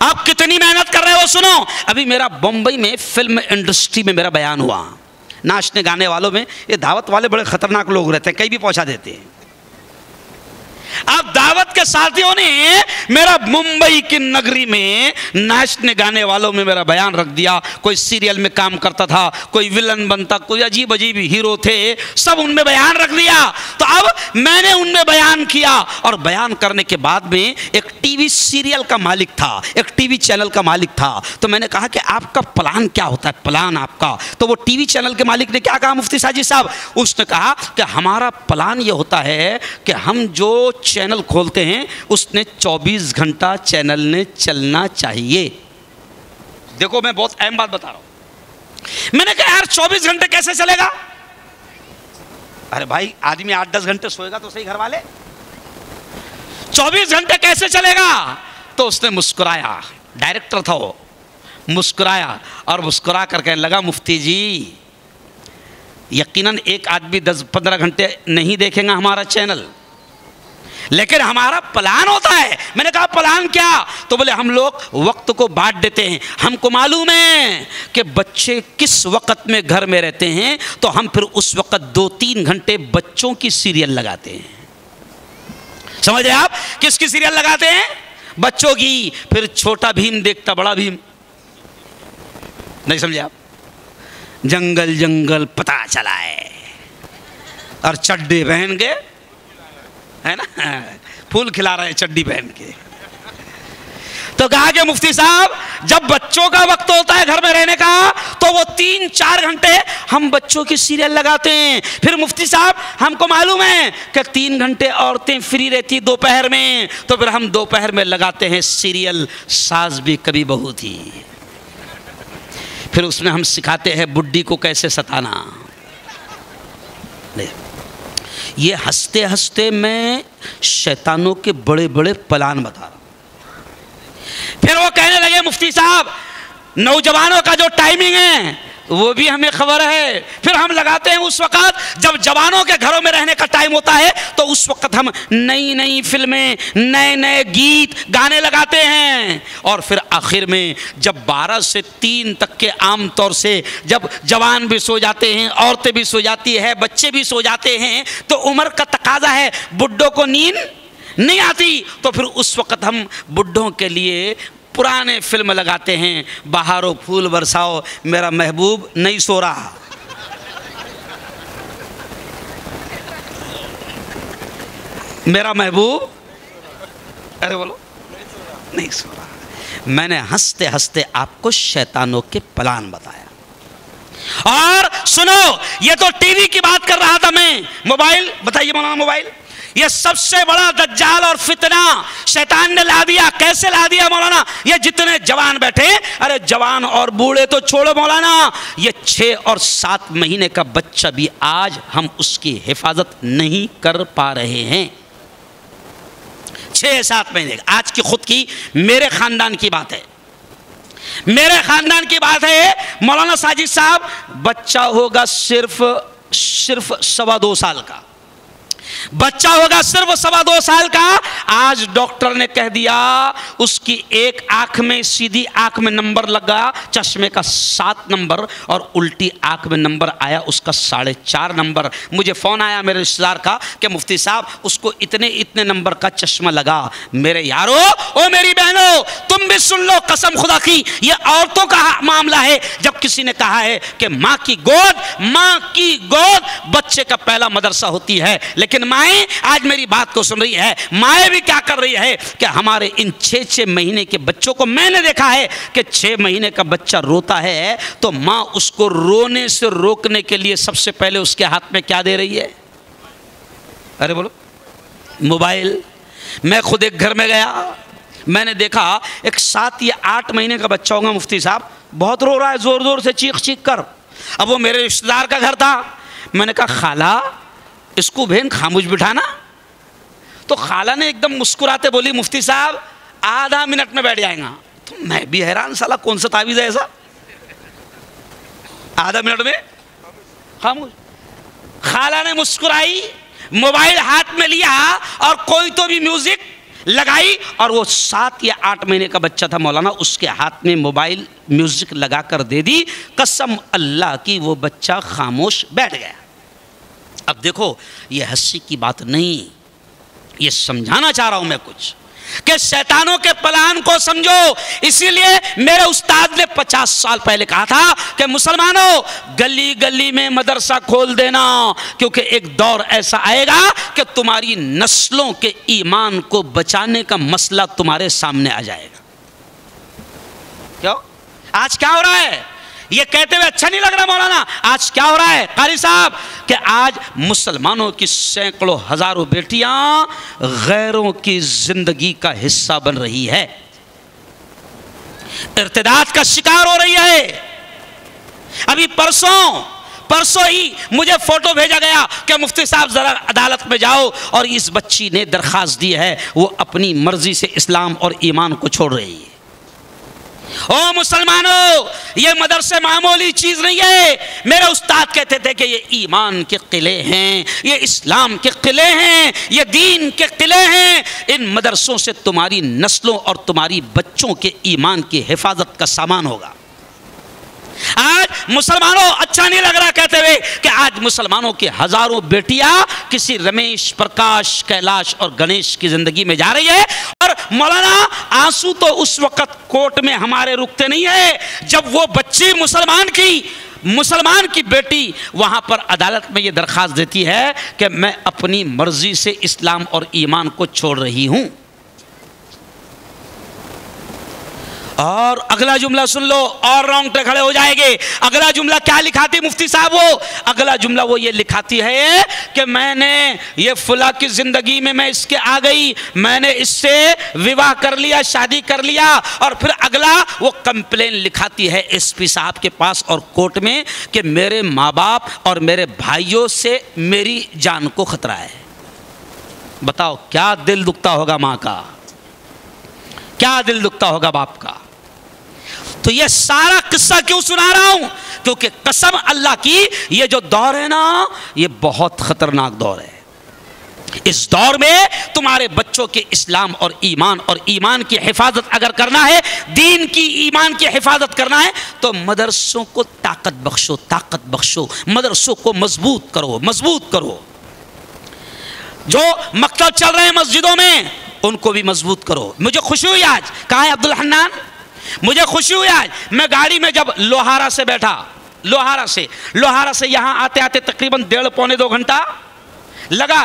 आप कितनी मेहनत कर रहे हो सुनो। अभी मेरा बम्बई में फिल्म इंडस्ट्री में मेरा बयान हुआ। नाचने गाने वालों में ये दावत वाले बड़े खतरनाक लोग रहते हैं, कहीं भी पहुंचा देते हैं। अब दावत के साथियों ने मेरा मुंबई की नगरी में नाचने गाने वालों में मेरा बयान रख दिया। कोई सीरियल में काम करता था, कोई विलन बनता, कोई अजीब अजीब हीरो थे, सब उनमें बयान रख दिया। तो अब मैंने उनमें बयान किया, और बयान करने के बाद में एक टीवी सीरियल का मालिक था, एक टीवी चैनल का मालिक था। तो मैंने कहा कि आपका प्लान क्या होता है, प्लान आपका? तो वो टीवी चैनल के मालिक ने क्या कहा मुफ्ती साजिद साहब? उसने कहा कि हमारा प्लान ये होता है कि हम जो चैनल खोलते हैं उसने 24 घंटा चैनल ने चलना चाहिए। देखो, मैं बहुत अहम बात बता रहा हूं। मैंने कहा यार 24 घंटे कैसे चलेगा? अरे भाई, आदमी 8-10 घंटे सोएगा तो सही, घर वाले 24 घंटे कैसे चलेगा? तो उसने मुस्कुराया, डायरेक्टर था वो, मुस्कुराया और मुस्कुरा कर कहने लगा, मुफ्ती जी यकीनन एक आदमी 10-15 घंटे नहीं देखेगा हमारा चैनल, लेकिन हमारा प्लान होता है। मैंने कहा प्लान क्या? तो बोले हम लोग वक्त को बांट देते हैं। हमको मालूम है कि बच्चे किस वक्त में घर में रहते हैं, तो हम फिर उस वक्त 2-3 घंटे बच्चों की सीरियल लगाते हैं। समझ रहे आप? किसकी सीरियल लगाते हैं? बच्चों की। फिर छोटा भीम देखता बड़ा भीम। नहीं समझे आप? जंगल जंगल पता चला है, और चड्डे पहन के, है ना, फूल खिला रहे हैं चड्डी पहन के। तो कहा कि मुफ्ती साहब जब बच्चों का वक्त होता है घर में रहने का, तो वो 3-4 घंटे हम बच्चों की सीरियल लगाते हैं। फिर मुफ्ती साहब हमको मालूम है कि 3 घंटे औरतें फ्री रहती दोपहर में, तो फिर हम दोपहर में लगाते हैं सीरियल सास भी कभी बहू थी। फिर उसमें हम सिखाते हैं बुड्ढी को कैसे सताना। ये हंसते हंसते मैं शैतानों के बड़े बड़े प्लान बता रहा हूं। फिर वो कहने लगे मुफ्ती साहब नौजवानों का जो टाइमिंग है वो भी हमें खबर है। फिर हम लगाते हैं उस वक्त जब जवानों के घरों में रहने का टाइम होता है, तो उस वक्त हम नई नई फिल्में, नए नए गीत गाने लगाते हैं। और फिर आखिर में जब 12 से 3 तक के आम तौर से जब जवान भी सो जाते हैं, औरतें भी सो जाती है, बच्चे भी सो जाते हैं, तो उम्र का तकाजा है, बुड्ढों को नींद नहीं आती, तो फिर उस वक्त हम बुड्ढों के लिए पुराने फिल्म लगाते हैं। बहारो फूल बरसाओ, मेरा महबूब नहीं सो रहा। मेरा महबूब, अरे बोलो, नहीं सो रहा। मैंने हंसते हंसते आपको शैतानों के प्लान बताया। और सुनो, ये तो टीवी की बात कर रहा था मैं। मोबाइल बताइए मौलाना, मोबाइल ये सबसे बड़ा दज्जाल और फितना शैतान ने ला दिया। कैसे ला दिया मौलाना? ये जितने जवान बैठे, अरे जवान और बूढ़े तो छोड़ो मौलाना, ये 6 और 7 महीने का बच्चा भी आज हम उसकी हिफाजत नहीं कर पा रहे हैं। 6-7 महीने, आज की खुद की मेरे खानदान की बात है, मेरे खानदान की बात है मौलाना साजिद साहब, बच्चा होगा सिर्फ 2.25 साल का, बच्चा होगा सिर्फ 2.25 साल का। आज डॉक्टर ने कह दिया उसकी एक आंख में, सीधी आंख में नंबर लगा चश्मे का 7 नंबर और उल्टी आंख में नंबर आया उसका 4.5 नंबर। मुझे फोन आया मेरे रिश्तेदार का कि मुफ्ती साहब उसको इतने नंबर का चश्मा लगा। मेरे यारो, ओ मेरी बहनों, तुम भी सुन लो, कसम खुदा की ये औरतों का मामला है। जब किसी ने कहा है कि माँ की गोद बच्चे का पहला मदरसा होती है, लेकिन माएँ आज मेरी बात को सुन रही है। माएँ भी क्या कर रही है कि हमारे इन 6 महीने के बच्चों को, मैंने देखा है कि 6 महीने का बच्चा रोता है तो माँ उसको रोने से रोकने के लिए सबसे पहले उसके हाथ में क्या दे रही है? अरे बोलो, मोबाइल। मैं खुद एक घर में गया, मैंने देखा एक 7 या 8 महीने का बच्चा होगा मुफ्ती साहब, बहुत रो रहा है जोर जोर से, चीख कर। अब वो मेरे रिश्तेदार का घर था। मैंने कहा खाला इसको बहन खामोश बिठाना। तो खाला ने एकदम मुस्कुराते बोली मुफ्ती साहब आधा मिनट में बैठ जाएगा। तो मैं भी हैरान, साला कौन सा तावीज़ है ऐसा, आधा मिनट में खामोश। खाला ने मुस्कुराई, मोबाइल हाथ में लिया और कोई तो भी म्यूजिक लगाई और वो 7 या 8 महीने का बच्चा था मौलाना, उसके हाथ में मोबाइल म्यूजिक लगा कर दे दी। कसम अल्लाह की वो बच्चा खामोश बैठ गया। अब देखो ये हंसी की बात नहीं, ये समझाना चाह रहा हूं मैं कुछ कि शैतानों के प्लान को समझो। इसीलिए मेरे उस्ताद ने 50 साल पहले कहा था कि मुसलमानों गली गली में मदरसा खोल देना, क्योंकि एक दौर ऐसा आएगा कि तुम्हारी नस्लों के ईमान को बचाने का मसला तुम्हारे सामने आ जाएगा। क्यों? आज क्या हो रहा है? ये कहते हुए अच्छा नहीं लग रहा मौलाना, आज क्या हो रहा है कारी साहब कि आज मुसलमानों की सैकड़ों हजारों बेटियां गैरों की जिंदगी का हिस्सा बन रही है, इर्तिदाद का शिकार हो रही है। अभी परसों ही मुझे फोटो भेजा गया कि मुफ्ती साहब जरा अदालत में जाओ, और इस बच्ची ने दरखास्त दी है, वो अपनी मर्जी से इस्लाम और ईमान को छोड़ रही है। ओ मुसलमानों, ये मदरसे मामूली चीज नहीं है। मेरे उस्ताद कहते थे कि ये ईमान के किले हैं, ये इस्लाम के किले हैं, ये दीन के किले हैं। इन मदरसों से तुम्हारी नस्लों और तुम्हारी बच्चों के ईमान की हिफाजत का सामान होगा। आज मुसलमानों अच्छा नहीं लग रहा कहते हुए कि आज मुसलमानों की हजारों बेटियां किसी रमेश, प्रकाश, कैलाश और गणेश की जिंदगी में जा रही है। और मौलाना आंसू तो उस वक्त कोर्ट में हमारे रुकते नहीं है जब वो बच्ची मुसलमान की बेटी वहां पर अदालत में ये दरखास्त देती है कि मैं अपनी मर्जी से इस्लाम और ईमान को छोड़ रही हूं। और अगला जुमला सुन लो और रोंगटे खड़े हो जाएंगे। अगला जुमला क्या लिखाती मुफ्ती साहब? वो अगला जुमला वो ये लिखाती है कि मैंने ये फुला की जिंदगी में मैं इसके आ गई, मैंने इससे विवाह कर लिया, शादी कर लिया। और फिर अगला वो कंप्लेन लिखाती है एसपी साहब के पास और कोर्ट में कि मेरे माँ बाप और मेरे भाइयों से मेरी जान को खतरा है। बताओ क्या दिल दुखता होगा माँ का, क्या दिल दुखता होगा बाप का। तो ये सारा किस्सा क्यों सुना रहा हूं? क्योंकि कसम अल्लाह की ये जो दौर है ना, ये बहुत खतरनाक दौर है। इस दौर में तुम्हारे बच्चों के इस्लाम और ईमान की हिफाजत अगर करना है, दीन की, ईमान की हिफाजत करना है, तो मदरसों को ताकत बख्शो, मदरसों को मजबूत करो। जो मकतब चल रहे हैं मस्जिदों में उनको भी मजबूत करो। मुझे खुशी हुई आज, कहाँ है अब्दुल हन्नान? मुझे खुशी हुई आज, मैं गाड़ी में जब लोहारा से बैठा, लोहारा से यहाँ आते आते तकरीबन 1.5-2 घंटा लगा।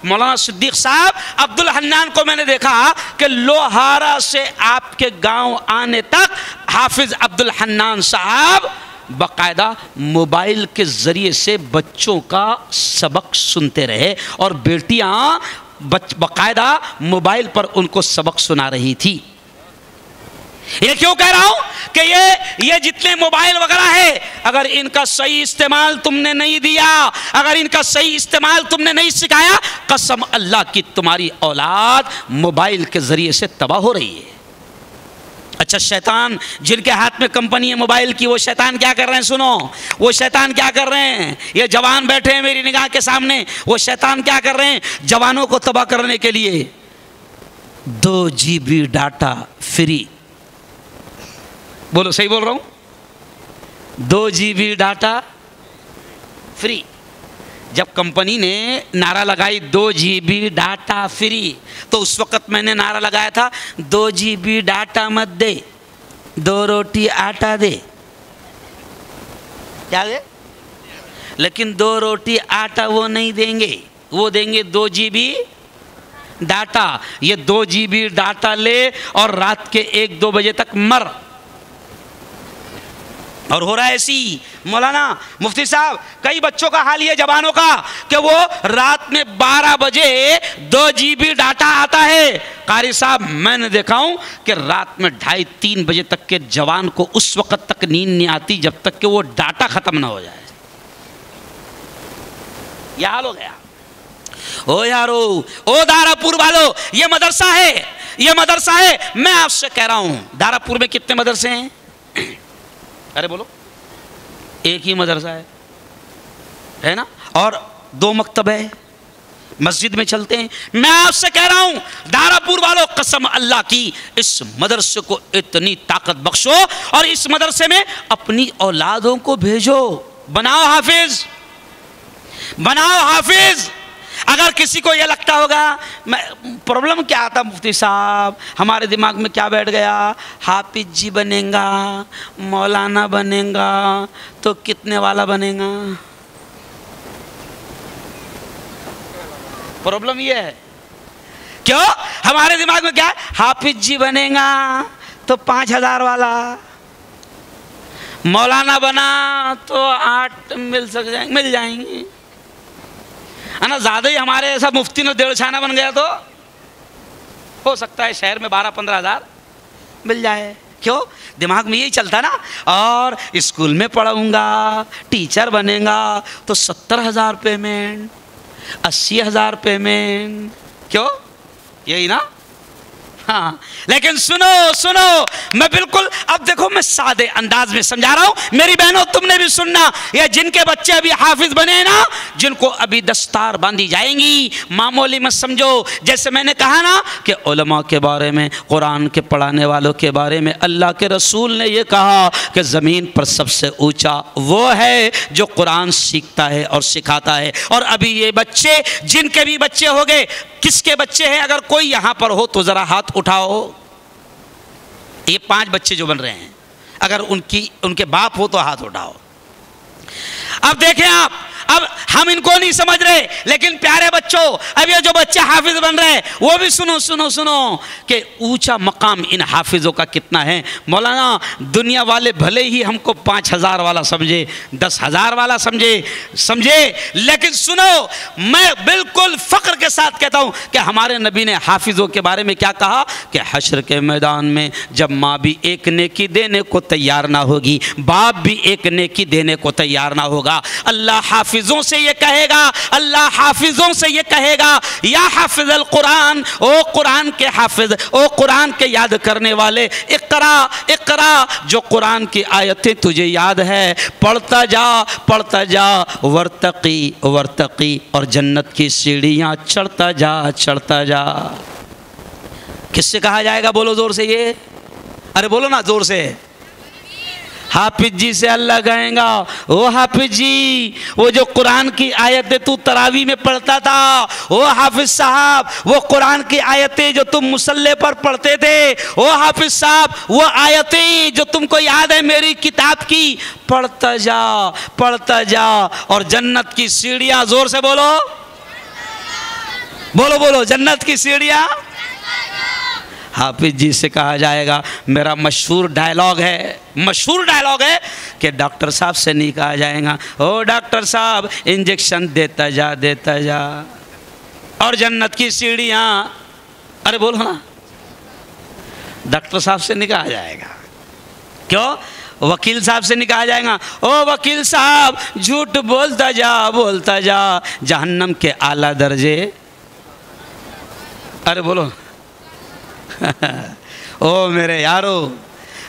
मौलाना सिद्दीक साहब, अब्दुल हन्नान को मैंने देखा कि लोहारा से आपके गांव आने तक हाफिज अब्दुल हन्नान साहब बाकायदा मोबाइल के जरिए से बच्चों का सबक सुनते रहे। और बेटियां बाकायदा मोबाइल पर उनको सबक सुना रही थी। ये क्यों कह रहा हूं कि ये जितने मोबाइल वगैरह है, अगर इनका सही इस्तेमाल तुमने नहीं दिया, अगर इनका सही इस्तेमाल तुमने नहीं सिखाया, कसम अल्लाह की तुम्हारी औलाद मोबाइल के जरिए से तबाह हो रही है। अच्छा, शैतान जिनके हाथ में कंपनी है मोबाइल की, वो शैतान क्या कर रहे हैं? सुनो, वो शैतान क्या कर रहे हैं? ये जवान बैठे हैं मेरी निगाह के सामने, वो शैतान क्या कर रहे हैं? जवानों को तबाह करने के लिए 2 GB डाटा फ्री। बोलो, सही बोल रहा हूं? 2 GB डाटा फ्री। जब कंपनी ने नारा लगाई 2 GB डाटा फ्री, तो उस वक्त मैंने नारा लगाया था 2 GB डाटा मत दे, 2 रोटी आटा दे। क्या दे? लेकिन 2 रोटी आटा वो नहीं देंगे, वो देंगे 2 GB डाटा। ये 2 GB डाटा ले और रात के 1-2 बजे तक मर। और हो रहा है ऐसी, मौलाना मुफ्ती साहब, कई बच्चों का हाल ये जवानों का कि वो रात में 12 बजे 2 GB डाटा आता है। कारी साहब, मैंने देखा हूं कि रात में 2:30-3 बजे तक के जवान को उस वक्त तक नींद नहीं आती जब तक कि वो डाटा खत्म ना हो जाए। यह हाल हो गया। ओ यारो, ओ दारापुर वालों, ये मदरसा है, ये मदरसा है। मैं आपसे कह रहा हूं, दारापुर में कितने मदरसे हैं? अरे बोलो, एक ही मदरसा है ना? और 2 मकतब है, मस्जिद में चलते हैं। मैं आपसे कह रहा हूं दारापुर वालों, कसम अल्लाह की, इस मदरसे को इतनी ताकत बख्शो और इस मदरसे में अपनी औलादों को भेजो। बनाओ हाफिज, बनाओ हाफिज। अगर किसी को यह लगता होगा, प्रॉब्लम क्या आता मुफ्ती साहब, हमारे दिमाग में क्या बैठ गया, हाफिज जी बनेगा, मौलाना बनेगा, तो कितने वाला बनेगा? प्रॉब्लम यह है। क्यों? हमारे दिमाग में क्या है, हाफिज जी बनेगा तो 5000 वाला, मौलाना बना तो 8 मिल जाएंगे, है ना? ज़्यादा ही हमारे ऐसा मुफ्ती ने 1.5 छाना बन गया तो हो सकता है शहर में 12-15 हज़ार मिल जाए। क्यों? दिमाग में यही चलता ना। और स्कूल में पढ़ाऊँगा, टीचर बनेगा तो 70,000 पेमेंट, 80,000 पेमेंट। क्यों? यही ना? हाँ, लेकिन सुनो सुनो, मैं बिल्कुल, अब देखो मैं सादे अंदाज में समझा रहा हूं। मेरी बहनों, तुमने भी सुनना, ये जिनके बच्चे अभी हाफिज बने ना, जिनको अभी दस्तार बांधी जाएंगी, मामूली मत समझो। जैसे मैंने कहा ना कि उलमा के बारे में, कुरान के पढ़ाने वालों के बारे में अल्लाह के रसूल ने ये कहा कि ज़मीन पर सबसे ऊंचा वो है जो कुरान सीखता है और सिखाता है। और अभी ये बच्चे, जिनके भी बच्चे हो गए, किसके बच्चे हैं? अगर कोई यहां पर हो तो जरा हाथ उठाओ। ये 5 बच्चे जो बन रहे हैं, अगर उनके बाप हो तो हाथ उठाओ। अब देखें आप, अब हम इनको नहीं समझ रहे, लेकिन प्यारे बच्चों, अब ये जो बच्चे हाफिज बन रहे हैं, वो भी सुनो सुनो सुनो कि ऊंचा मकाम इन हाफिजों का कितना है। मौलाना, दुनिया वाले भले ही हमको 5000 वाला समझे, 10,000 वाला समझे, लेकिन सुनो, मैं बिल्कुल फख्र के साथ कहता हूं कि हमारे नबी ने हाफिजों के बारे में क्या कहा कि हश्र के मैदान में जब माँ भी एक नेकी देने को तैयार ना होगी, बाप भी एक नेकी देने को तैयार ना होगा, अल्लाह हाफिजों से ये कहेगा, अल्लाह हाफिजों से ये कहेगा, या हाफिज अल कुरान, ओ कुरान के हाफिज, ओ कुरान के याद करने वाले, इकरा इकरा, जो कुरान की आयतें तुझे याद है, पढ़ता जा, वर्तकी वर्तकी, और जन्नत की सीढ़ियां चढ़ता जा। किससे कहा जाएगा? बोलो जोर से ये, अरे बोलो ना जोर से। हाफिज जी से अल्लाह कहेगा, ओ हाफिज जी, वो जो कुरान की आयतें तू तरावी में पढ़ता था, ओ हाफिज साहब, वो कुरान की आयतें जो तुम मुसल्ले पर पढ़ते थे, ओ हाफिज साहब, वो आयतें जो तुमको याद है मेरी किताब की, पढ़ता जा, और जन्नत की सीढ़ियां, जोर से बोलो, बोलो बोलो, जन्नत की सीढ़ियां। हाफिज जी से कहा जाएगा, मेरा मशहूर डायलॉग है कि डॉक्टर साहब से नहीं कहा जाएगा, ओ डॉक्टर साहब इंजेक्शन देता जा, और जन्नत की सीढ़ियां, अरे बोलो ना, डॉक्टर साहब से निकाह जाएगा। क्यों? वकील साहब से निकाह जाएगा। ओ वकील साहब झूठ बोलता जा, जहन्नम के आला दर्जे, अरे बोलो ओ मेरे यारो,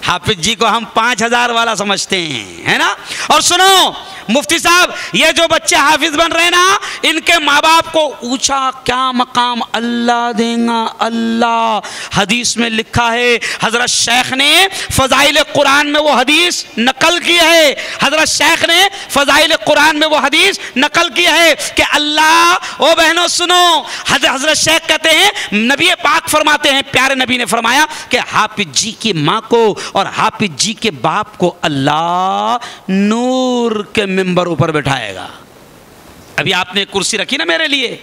हाफिज जी को हम 5000 वाला समझते हैं, है ना। और सुनो मुफ्ती साहब, ये जो बच्चे हाफिज बन रहे हैं ना, इनके माँ बाप को ऊंचा क्या मकाम अल्लाह देगा, अल्लाह। हदीस में लिखा है, हजरत शेख ने फजाइल कुरान में वो हदीस नकल की है, हजरत शेख ने फजाइल कुरान में वो हदीस नकल की है कि अल्लाह, ओ बहनों सुनो, हजरत शेख कहते हैं, नबी पाक फरमाते हैं, प्यारे नबी ने फरमाया कि हाफिज जी की माँ को और हाफिज जी के बाप को अल्लाह नूर के मिंबर ऊपर बैठाएगा। अभी आपने कुर्सी रखी ना मेरे लिए,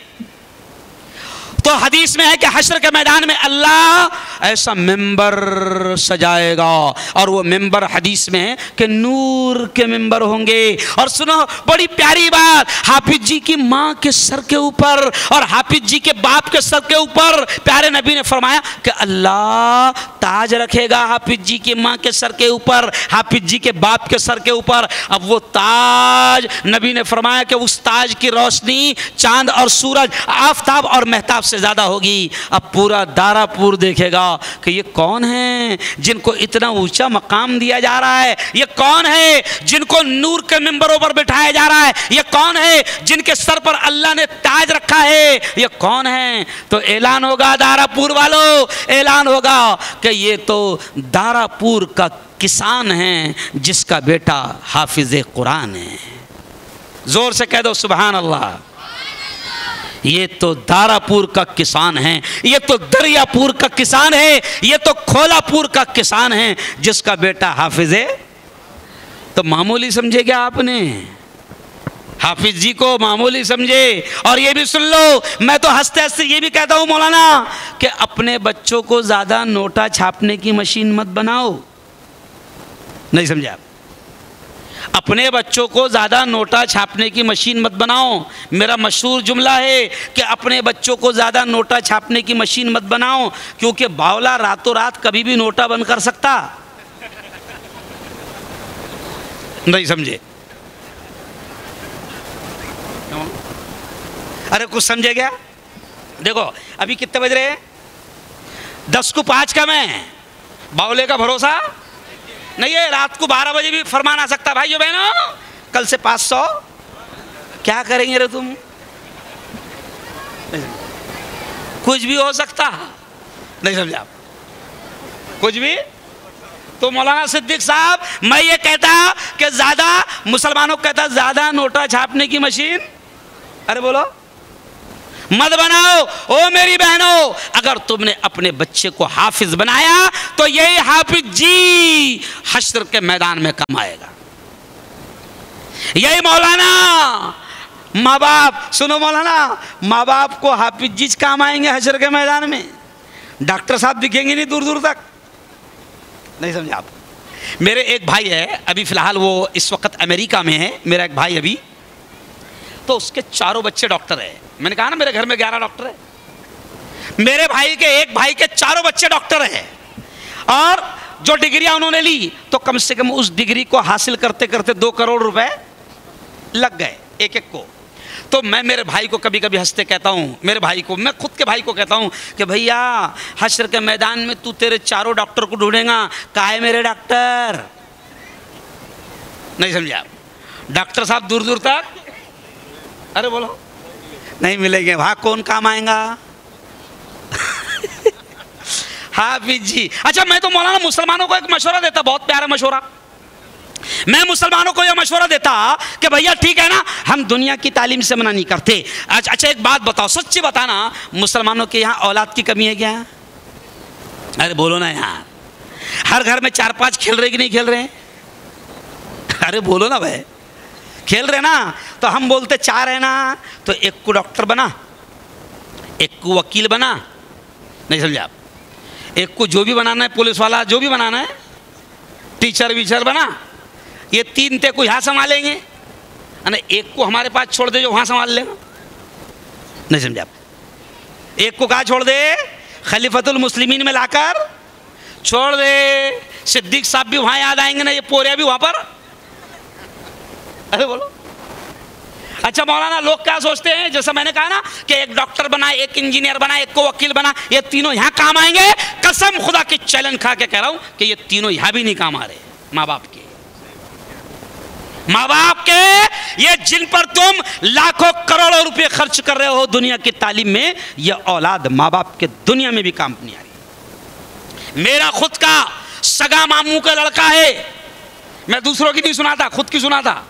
तो हदीस में है कि हश्र के मैदान में अल्लाह ऐसा मिंबर सजाएगा, और वो मिंबर हदीस में है कि नूर के मिंबर होंगे। और सुनो बड़ी प्यारी बात, हाफिज जी की माँ के सर के ऊपर और हाफिज जी के बाप के सर के ऊपर प्यारे नबी ने फरमाया कि अल्लाह ताज रखेगा हाफिज जी की माँ के सर के ऊपर, हाफिज जी के बाप के सर के ऊपर। अब वो ताज, नबी ने फरमाया कि उस ताज की रोशनी चांद और सूरज, आफताब और महताब से ज्यादा होगी। अब पूरा दारापुर देखेगा कि ये कौन है जिनको इतना ऊंचा मकाम दिया जा रहा है, ये कौन है जिनको नूर के मिंबरों पर बिठाया जा रहा है, ये कौन है जिनके सर पर अल्लाह ने ताज रखा है, ये कौन है। तो ऐलान होगा दारापुर वालों, ऐलान होगा कि ये तो दारापुर का किसान है जिसका बेटा हाफिज कुरान है। जोर से कह दो सुभान अल्लाह। ये तो दारापुर का किसान है, ये तो दरियापुर का किसान है, ये तो खोलापुर का किसान है जिसका बेटा हाफिज है। तो मामूली समझे क्या आपने? हाफिज जी को मामूली समझे। और ये भी सुन लो, मैं तो हंसते हंसते ये भी कहता हूं मौलाना कि अपने बच्चों को ज्यादा नोटा छापने की मशीन मत बनाओ। नहीं समझे आप? अपने बच्चों को ज़्यादा नोटा छापने की मशीन मत बनाओ। मेरा मशहूर जुमला है कि अपने बच्चों को ज़्यादा नोटा छापने की मशीन मत बनाओ, क्योंकि बावला रातों रात कभी भी नोटा बन कर सकता। नहीं समझे? अरे कुछ समझे क्या? देखो अभी कितने बज रहे हैं? 10 को 5 का मैं, बावले का भरोसा नहीं है। रात को 12 बजे भी फरमान आ सकता, भाइयों बहनों कल से 500। क्या करेंगे रे तुम? कुछ भी हो सकता। नहीं समझे आप? कुछ भी। तो मौलाना सिद्दीक साहब, मैं ये कहता कि ज्यादा मुसलमानों को कहता ज्यादा नोटा छापने की मशीन, अरे बोलो मत बनाओ। ओ मेरी बहनों, अगर तुमने अपने बच्चे को हाफिज बनाया तो यही हाफिज जी हश्र के मैदान में काम आएगा। यही मौलाना माँ बाप, सुनो मौलाना, माँ बाप को हाफिज जी काम आएंगे हश्र के मैदान में। डॉक्टर साहब दिखेंगे नहीं दूर दूर तक। नहीं समझे आप? मेरे एक भाई है, अभी फिलहाल वो इस वक्त अमेरिका में है, मेरा एक भाई अभी, तो उसके 4 बच्चे डॉक्टर है। मैंने कहा ना मेरे घर में 11 डॉक्टर है। मेरे भाई के एक भाई के 4 बच्चे डॉक्टर हैं, और जो डिग्रियां उन्होंने ली तो कम से कम उस डिग्री को हासिल करते करते 2 करोड़ रुपए लग गए एक एक को। तो मैं मेरे भाई को कभी कभी हंसते कहता हूँ, मेरे भाई को, मैं खुद के भाई को कहता हूँ कि भैया हश्र के मैदान में तू तेरे 4 डॉक्टर को ढूंढेगा, काहे मेरे डॉक्टर। नहीं समझे आप? डॉक्टर साहब दूर दूर तक, अरे बोलो, नहीं मिलेंगे। वहां कौन काम आएगा? हाफिज जी। अच्छा मैं तो मौलाना मुसलमानों को एक मशवरा देता, बहुत प्यारा मशवरा। मैं मुसलमानों को यह मशवरा देता कि भैया ठीक है ना, हम दुनिया की तालीम से मना नहीं करते। अच्छा एक बात बताओ, सच्ची बताना, मुसलमानों के यहाँ औलाद की कमी है क्या? अरे बोलो ना यार, हर घर में 4-5 खेल रहे कि नहीं खेल रहे? अरे बोलो ना भाई, खेल रहे ना। तो हम बोलते 4 है ना, तो एक को डॉक्टर बना, एक को वकील बना। नहीं समझे आप? एक को जो भी बनाना है, पुलिस वाला जो भी बनाना है, टीचर वीचर बना। ये 3 ते को यहाँ संभालेंगे, एक को हमारे पास छोड़ दे जो वहाँ संभाल लेगा। नहीं समझे आप? एक को कहा छोड़ दे, खलीफतुल मुस्लिमीन में लाकर छोड़ दे। सिद्दीक साहब भी वहां याद आएंगे ना, ये पोरिया भी वहां पर। अरे बोलो। अच्छा मौलाना, लोग क्या सोचते हैं, जैसा मैंने कहा ना कि एक डॉक्टर बना, एक इंजीनियर बना, एक को वकील बना, ये तीनों यहां काम आएंगे। कसम खुदा की चैलेंज खा के कह रहा हूं कि ये तीनों यहां भी नहीं काम आ रहे। माँ बाप के, माँ बाप के, ये जिन पर तुम लाखों करोड़ों रुपए खर्च कर रहे हो दुनिया की तालीम में, ये औलाद माँ बाप के दुनिया में भी काम नहीं आ रही। मेरा खुद का सगा मामू का लड़का है, मैं दूसरों की नहीं सुनाता, खुद की सुनाता।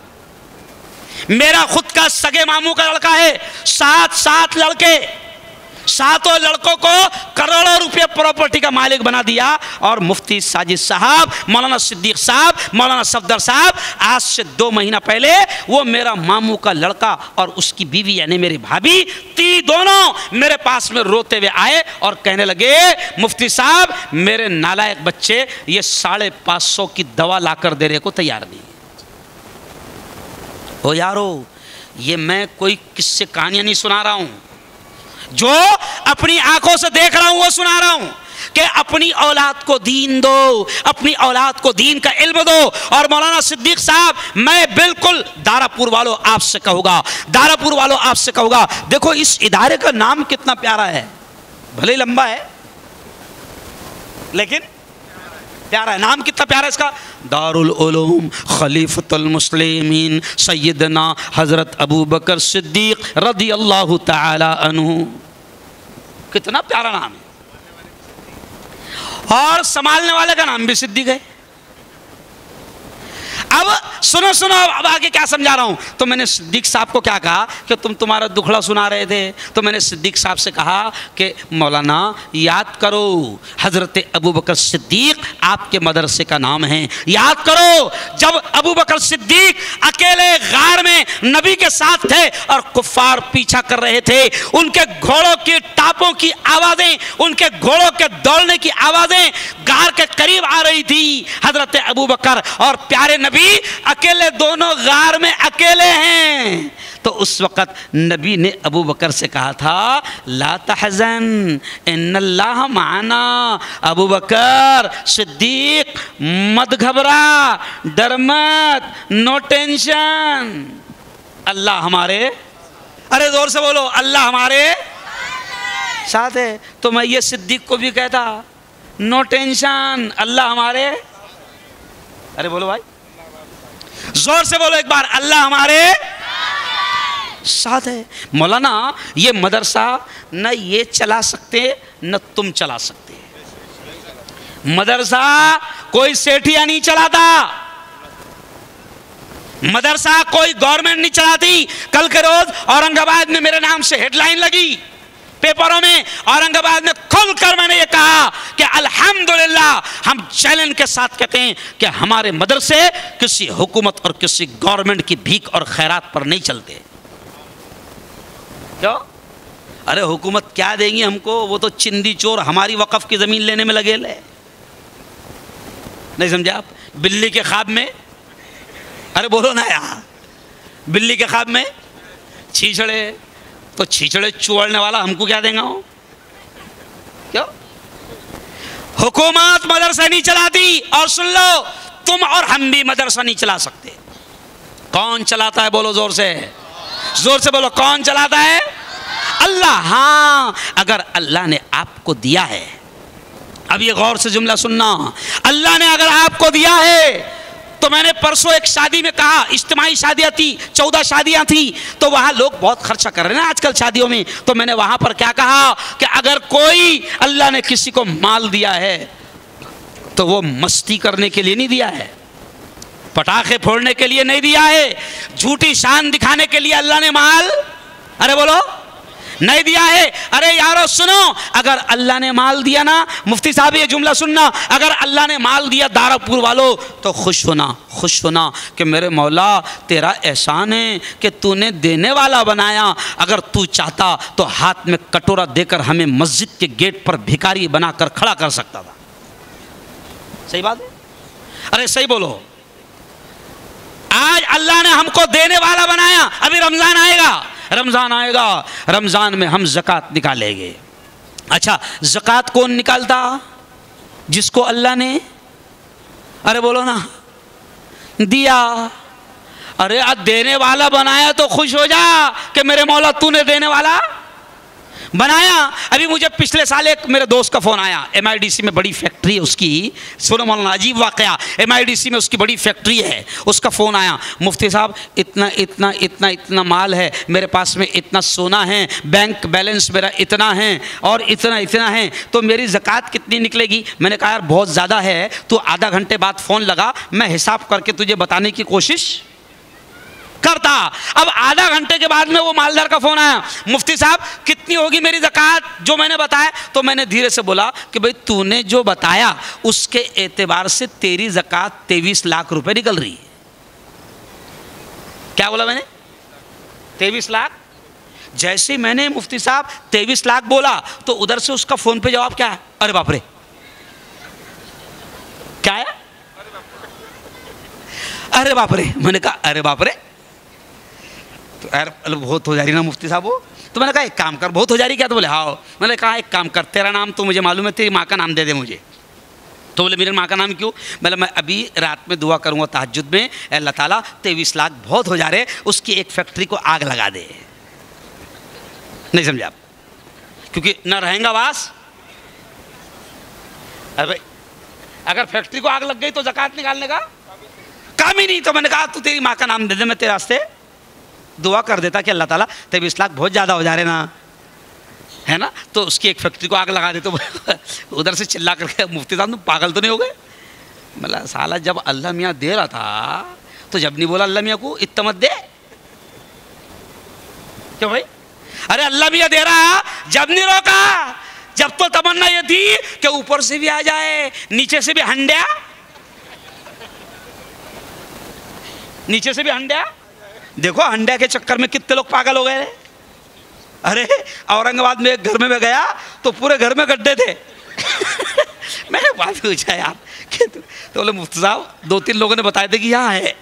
मेरा खुद का सगे मामू का लड़का है, 7 लड़के, 7 लड़कों को करोड़ों रुपए प्रॉपर्टी का मालिक बना दिया। और मुफ्ती साजिद साहब, मौलाना सिद्दीक साहब, मौलाना सफदर साहब, आज से 2 महीना पहले वो मेरा मामू का लड़का और उसकी बीवी यानी मेरी भाभी, दोनों मेरे पास में रोते हुए आए और कहने लगे, मुफ्ती साहब मेरे नालायक बच्चे ये 550 की दवा लाकर देने को तैयार नहीं। ओ यारो, ये मैं कोई किस्से कहानियां नहीं सुना रहा हूं, जो अपनी आंखों से देख रहा हूं वो सुना रहा हूं कि अपनी औलाद को दीन दो, अपनी औलाद को दीन का इल्म दो। और मौलाना सिद्दीक साहब, मैं बिल्कुल दारापुर वालों आपसे कहूंगा, दारापुर वालों आपसे कहूंगा, देखो इस इदारे का नाम कितना प्यारा है, भले ही लंबा है लेकिन प्यारा है। नाम कितना प्यारा है इसका, दारुल उलूम खलीफतुल मुस्लिमीन सैयदना हजरत अबू बकर सिद्दीक रदी अल्लाह ताला अन्हु। कितना प्यारा नाम है। और संभालने वाले का नाम भी सिद्दीक है। अब सुनो सुनो, अब आगे क्या समझा रहा हूं। तो मैंने सिद्दीक साहब को क्या कहा कि तुम्हारा दुखड़ा सुना रहे थे, तो मैंने सिद्दीक साहब से कहा कि मौलाना याद करो, हजरत अबू बकर सिद्दीक आपके मदरसे का नाम है, याद करो जब अबू बकर सिद्दीक अकेले गार में नबी के साथ थे और कुफ्फार पीछा कर रहे थे, उनके घोड़ों की टापों की आवाजें, उनके घोड़ों के दौड़ने की आवाजें गार के करीब आ रही थी। हजरत अबू बकर और प्यारे नबी अकेले, दोनों गार में अकेले हैं। तो उस वक्त नबी ने अबू बकर से कहा था, ला तहज़न इन्नल्लाह माना। अबू बकर सिद्दीक मत घबरा, डर मत, नो टेंशन, अल्लाह हमारे, अरे जोर से बोलो, अल्लाह हमारे साथ है। तो मैं ये सिद्दीक को भी कहता, नो टेंशन, अल्लाह हमारे, अरे बोलो भाई, जोर से बोलो एक बार, अल्लाह हमारे साथ है। मौलाना ये मदरसा न ये चला सकते न तुम चला सकते। मदरसा कोई सेठिया नहीं चलाता, मदरसा कोई गवर्नमेंट नहीं चलाती। कल के रोज औरंगाबाद में मेरे नाम से हेडलाइन लगी पेपरों में, औरंगाबाद में खुलकर मैंने ये कहा कि अल्हम्दुलिल्लाह हम चैलेंज के साथ कहते हैं कि हमारे मदरसे किसी हुकूमत और किसी गवर्नमेंट की भीख और खैरात पर नहीं चलते। क्यों? अरे हुकूमत क्या देंगी हमको, वो तो चिंदी चोर हमारी वक़फ़ की जमीन लेने में लगे ले। नहीं समझे आप? बिल्ली के ख्वाब में, अरे बोलो ना यार, बिल्ली के ख्वाब में छीछड़े, तो छीछड़े चुड़ने वाला हमको क्या देगा हो? क्यों? हुकूमत मदरसा नहीं चलाती। और सुन लो, तुम और हम भी मदरसा नहीं चला सकते। कौन चलाता है? बोलो जोर से, जोर से बोलो, कौन चलाता है? अल्लाह। हाँ, अगर अल्लाह ने आपको दिया है, अब ये गौर से जुमला सुनना, अल्लाह ने अगर आपको दिया है, तो मैंने परसों एक शादी में कहा, इज्तिमाई शादियां थी, 14 शादियां थी, तो वहां लोग बहुत खर्चा कर रहे हैं ना आजकल शादियों में। तो मैंने वहां पर क्या कहा कि अगर कोई अल्लाह ने किसी को माल दिया है तो वो मस्ती करने के लिए नहीं दिया है, पटाखे फोड़ने के लिए नहीं दिया है, झूठी शान दिखाने के लिए अल्लाह ने माल, अरे बोलो, नहीं दिया है। अरे यारो सुनो, अगर अल्लाह ने माल दिया ना, मुफ्ती साहब ये जुमला सुनना, अगर अल्लाह ने माल दिया दारापुर वालों, तो खुश होना, खुश होना कि मेरे मौला तेरा एहसान है कि तूने देने वाला बनाया। अगर तू चाहता तो हाथ में कटोरा देकर हमें मस्जिद के गेट पर भिखारी बनाकर खड़ा कर सकता था। सही बात है? अरे सही बोलो। आज अल्लाह ने हमको देने वाला बनाया। अभी रमजान आएगा, रमजान आएगा, रमजान में हम ज़कात निकालेंगे। अच्छा, ज़कात कौन निकालता? जिसको अल्लाह ने, अरे बोलो ना, दिया। अरे आज देने वाला बनाया तो खुश हो जा कि मेरे मौला तूने देने वाला बनाया। अभी मुझे पिछले साल एक मेरे दोस्त का फ़ोन आया, MIDC में बड़ी फैक्ट्री है उसकी, सुनो मौलाना अजीब वाक़या, MIDC में उसकी बड़ी फैक्ट्री है, उसका फ़ोन आया, मुफ्ती साहब इतना इतना इतना इतना माल है मेरे पास में, इतना सोना है, बैंक बैलेंस मेरा इतना है और इतना इतना है, तो मेरी ज़कात कितनी निकलेगी? मैंने कहा यार बहुत ज़्यादा है, तो आधा घंटे बाद फ़ोन लगा, मैं हिसाब करके तुझे बताने की कोशिश करता। अब आधा घंटे के बाद में वो मालदार का फोन आया, मुफ्ती साहब कितनी होगी मेरी ज़कात जो मैंने बताया? तो मैंने धीरे से बोला कि भाई तूने जो बताया उसके एतबार से तेरी ज़कात 23 लाख रुपए निकल रही है। क्या बोला मैंने? 23 लाख। जैसे ही मैंने मुफ्ती साहब 23 लाख बोला तो उधर से उसका फोन पे जवाब क्या है? अरे बाप रे। क्या है? अरे बाप रे। मैंने कहा अरे बाप रे, तो यार बहुत हो जा रही ना मुफ्ती साहब वो। तो मैंने कहा एक काम कर, बहुत हो जा रही क्या? तो बोले हाँ। मैंने कहा एक काम कर, तेरा नाम तो मुझे मालूम है, तेरी माँ का नाम दे दे मुझे। तो बोले मेरी माँ का नाम क्यों? बोले मैं अभी रात में दुआ करूँगा तहज्जुद में, अल्लाह ताला 23 लाख बहुत हो जा रहे, उसकी एक फैक्ट्री को आग लगा दे। नहीं समझे आप? क्योंकि न रहेगा वास। अरे अगर फैक्ट्री को आग लग गई तो ज़कात निकालने का काम ही नहीं। तो मैंने कहा तू तेरी माँ का नाम दे दे, मैं तेरे रास्ते दुआ कर देता कि अल्लाह ताला 23 लाख बहुत ज़्यादा हो जा रहे ना, है ना, तो उसकी एक फैक्ट्री को आग लगा दे। तो उधर से चिल्ला करके मुफ्ती साहब तुम पागल तो नहीं हो गए? मतलब साला जब अल्लाह मियाँ दे रहा था तो जब नहीं बोला अल्लाह मियाँ को इतना मत दे? क्यों भाई? अरे अल्लाह मियाँ दे रहा, जब नहीं रोका, जब तो तमन्ना ये थी कि ऊपर से भी आ जाए, नीचे से भी हंडिया, नीचे से भी हंडिया। देखो हंडिया के चक्कर में कितने लोग पागल हो गए। अरे औरंगाबाद में एक घर में मैं गया तो पूरे घर में गड्ढे थे। मैंने बात पूछा यार तो बोले मुफ्ती साहब 2-3 लोगों ने बताया थे कि यहाँ है,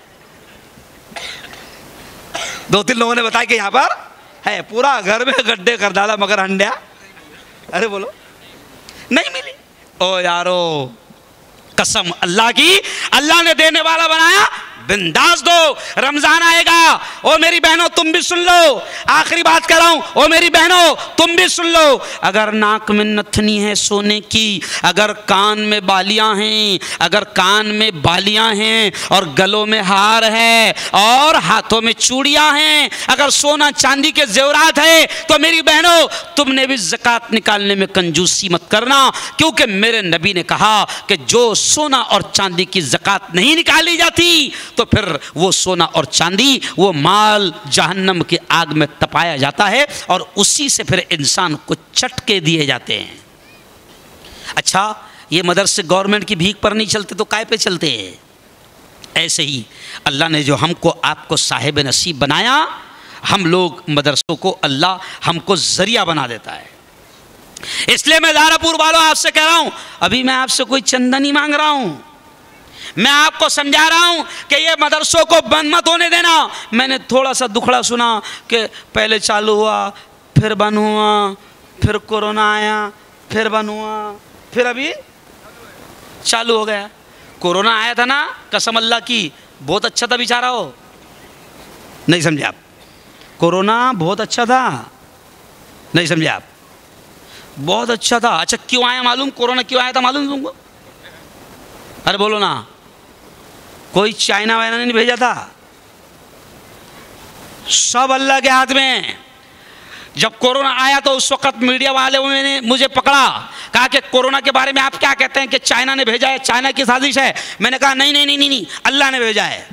2-3 लोगों ने बताया कि यहाँ पर है, पूरा घर में गड्ढे कर डाला मगर हंडिया अरे बोलो नहीं मिली। ओ यारो कसम अल्लाह की, अल्लाह ने देने वाला बनाया, बिंदास दो। रमजान आएगा, ओ मेरी बहनों तुम भी सुन लो, आखिरी बात कर रहा हूं, ओ मेरी बहनों तुम भी सुन लो। अगर नाक में नथनी है सोने की, अगर कान में बालियां हैं, अगर कान में बालियां हैं और गलों में हार है और हाथों में चूड़ियां हैं, अगर सोना चांदी के जेवरात है, तो मेरी बहनों तुमने भी ज़कात निकालने में कंजूसी मत करना, क्योंकि मेरे नबी ने कहा कि जो सोना और चांदी की ज़कात नहीं निकाली जाती तो फिर वो सोना और चांदी, वो माल जहन्नम की आग में तपाया जाता है और उसी से फिर इंसान को चटके दिए जाते हैं। अच्छा, ये मदरसे गवर्नमेंट की भीख पर नहीं चलते तो काय पे चलते हैं? ऐसे ही अल्लाह ने जो हमको आपको साहिब नसीब बनाया, हम लोग मदरसों को अल्लाह हमको जरिया बना देता है। इसलिए मैं दारापुर वालों आपसे कह रहा हूं, अभी मैं आपसे कोई चंदा नहीं मांग रहा हूं, मैं आपको समझा रहा हूं कि ये मदरसों को बंद मत होने देना। मैंने थोड़ा सा दुखड़ा सुना कि पहले चालू हुआ, फिर बंद हुआ, फिर कोरोना आया, फिर बंद हुआ, फिर अभी चालू हो गया। कोरोना आया था ना, कसम अल्लाह की बहुत अच्छा था बेचारा हो, नहीं समझे आप? कोरोना बहुत अच्छा था, नहीं समझे आप? बहुत अच्छा था। अच्छा क्यों आया मालूम? कोरोना क्यों आया था मालूम तुमको? अरे बोलो ना। कोई चाइना वाइना नहीं भेजा था, सब अल्लाह के हाथ में। जब कोरोना आया तो उस वक्त मीडिया वाले ने मुझे पकड़ा, कहा कि कोरोना के बारे में आप क्या कहते हैं कि चाइना ने भेजा है, चाइना की साजिश है। मैंने कहा नहीं नहीं नहीं नहीं, नहीं अल्लाह ने भेजा है।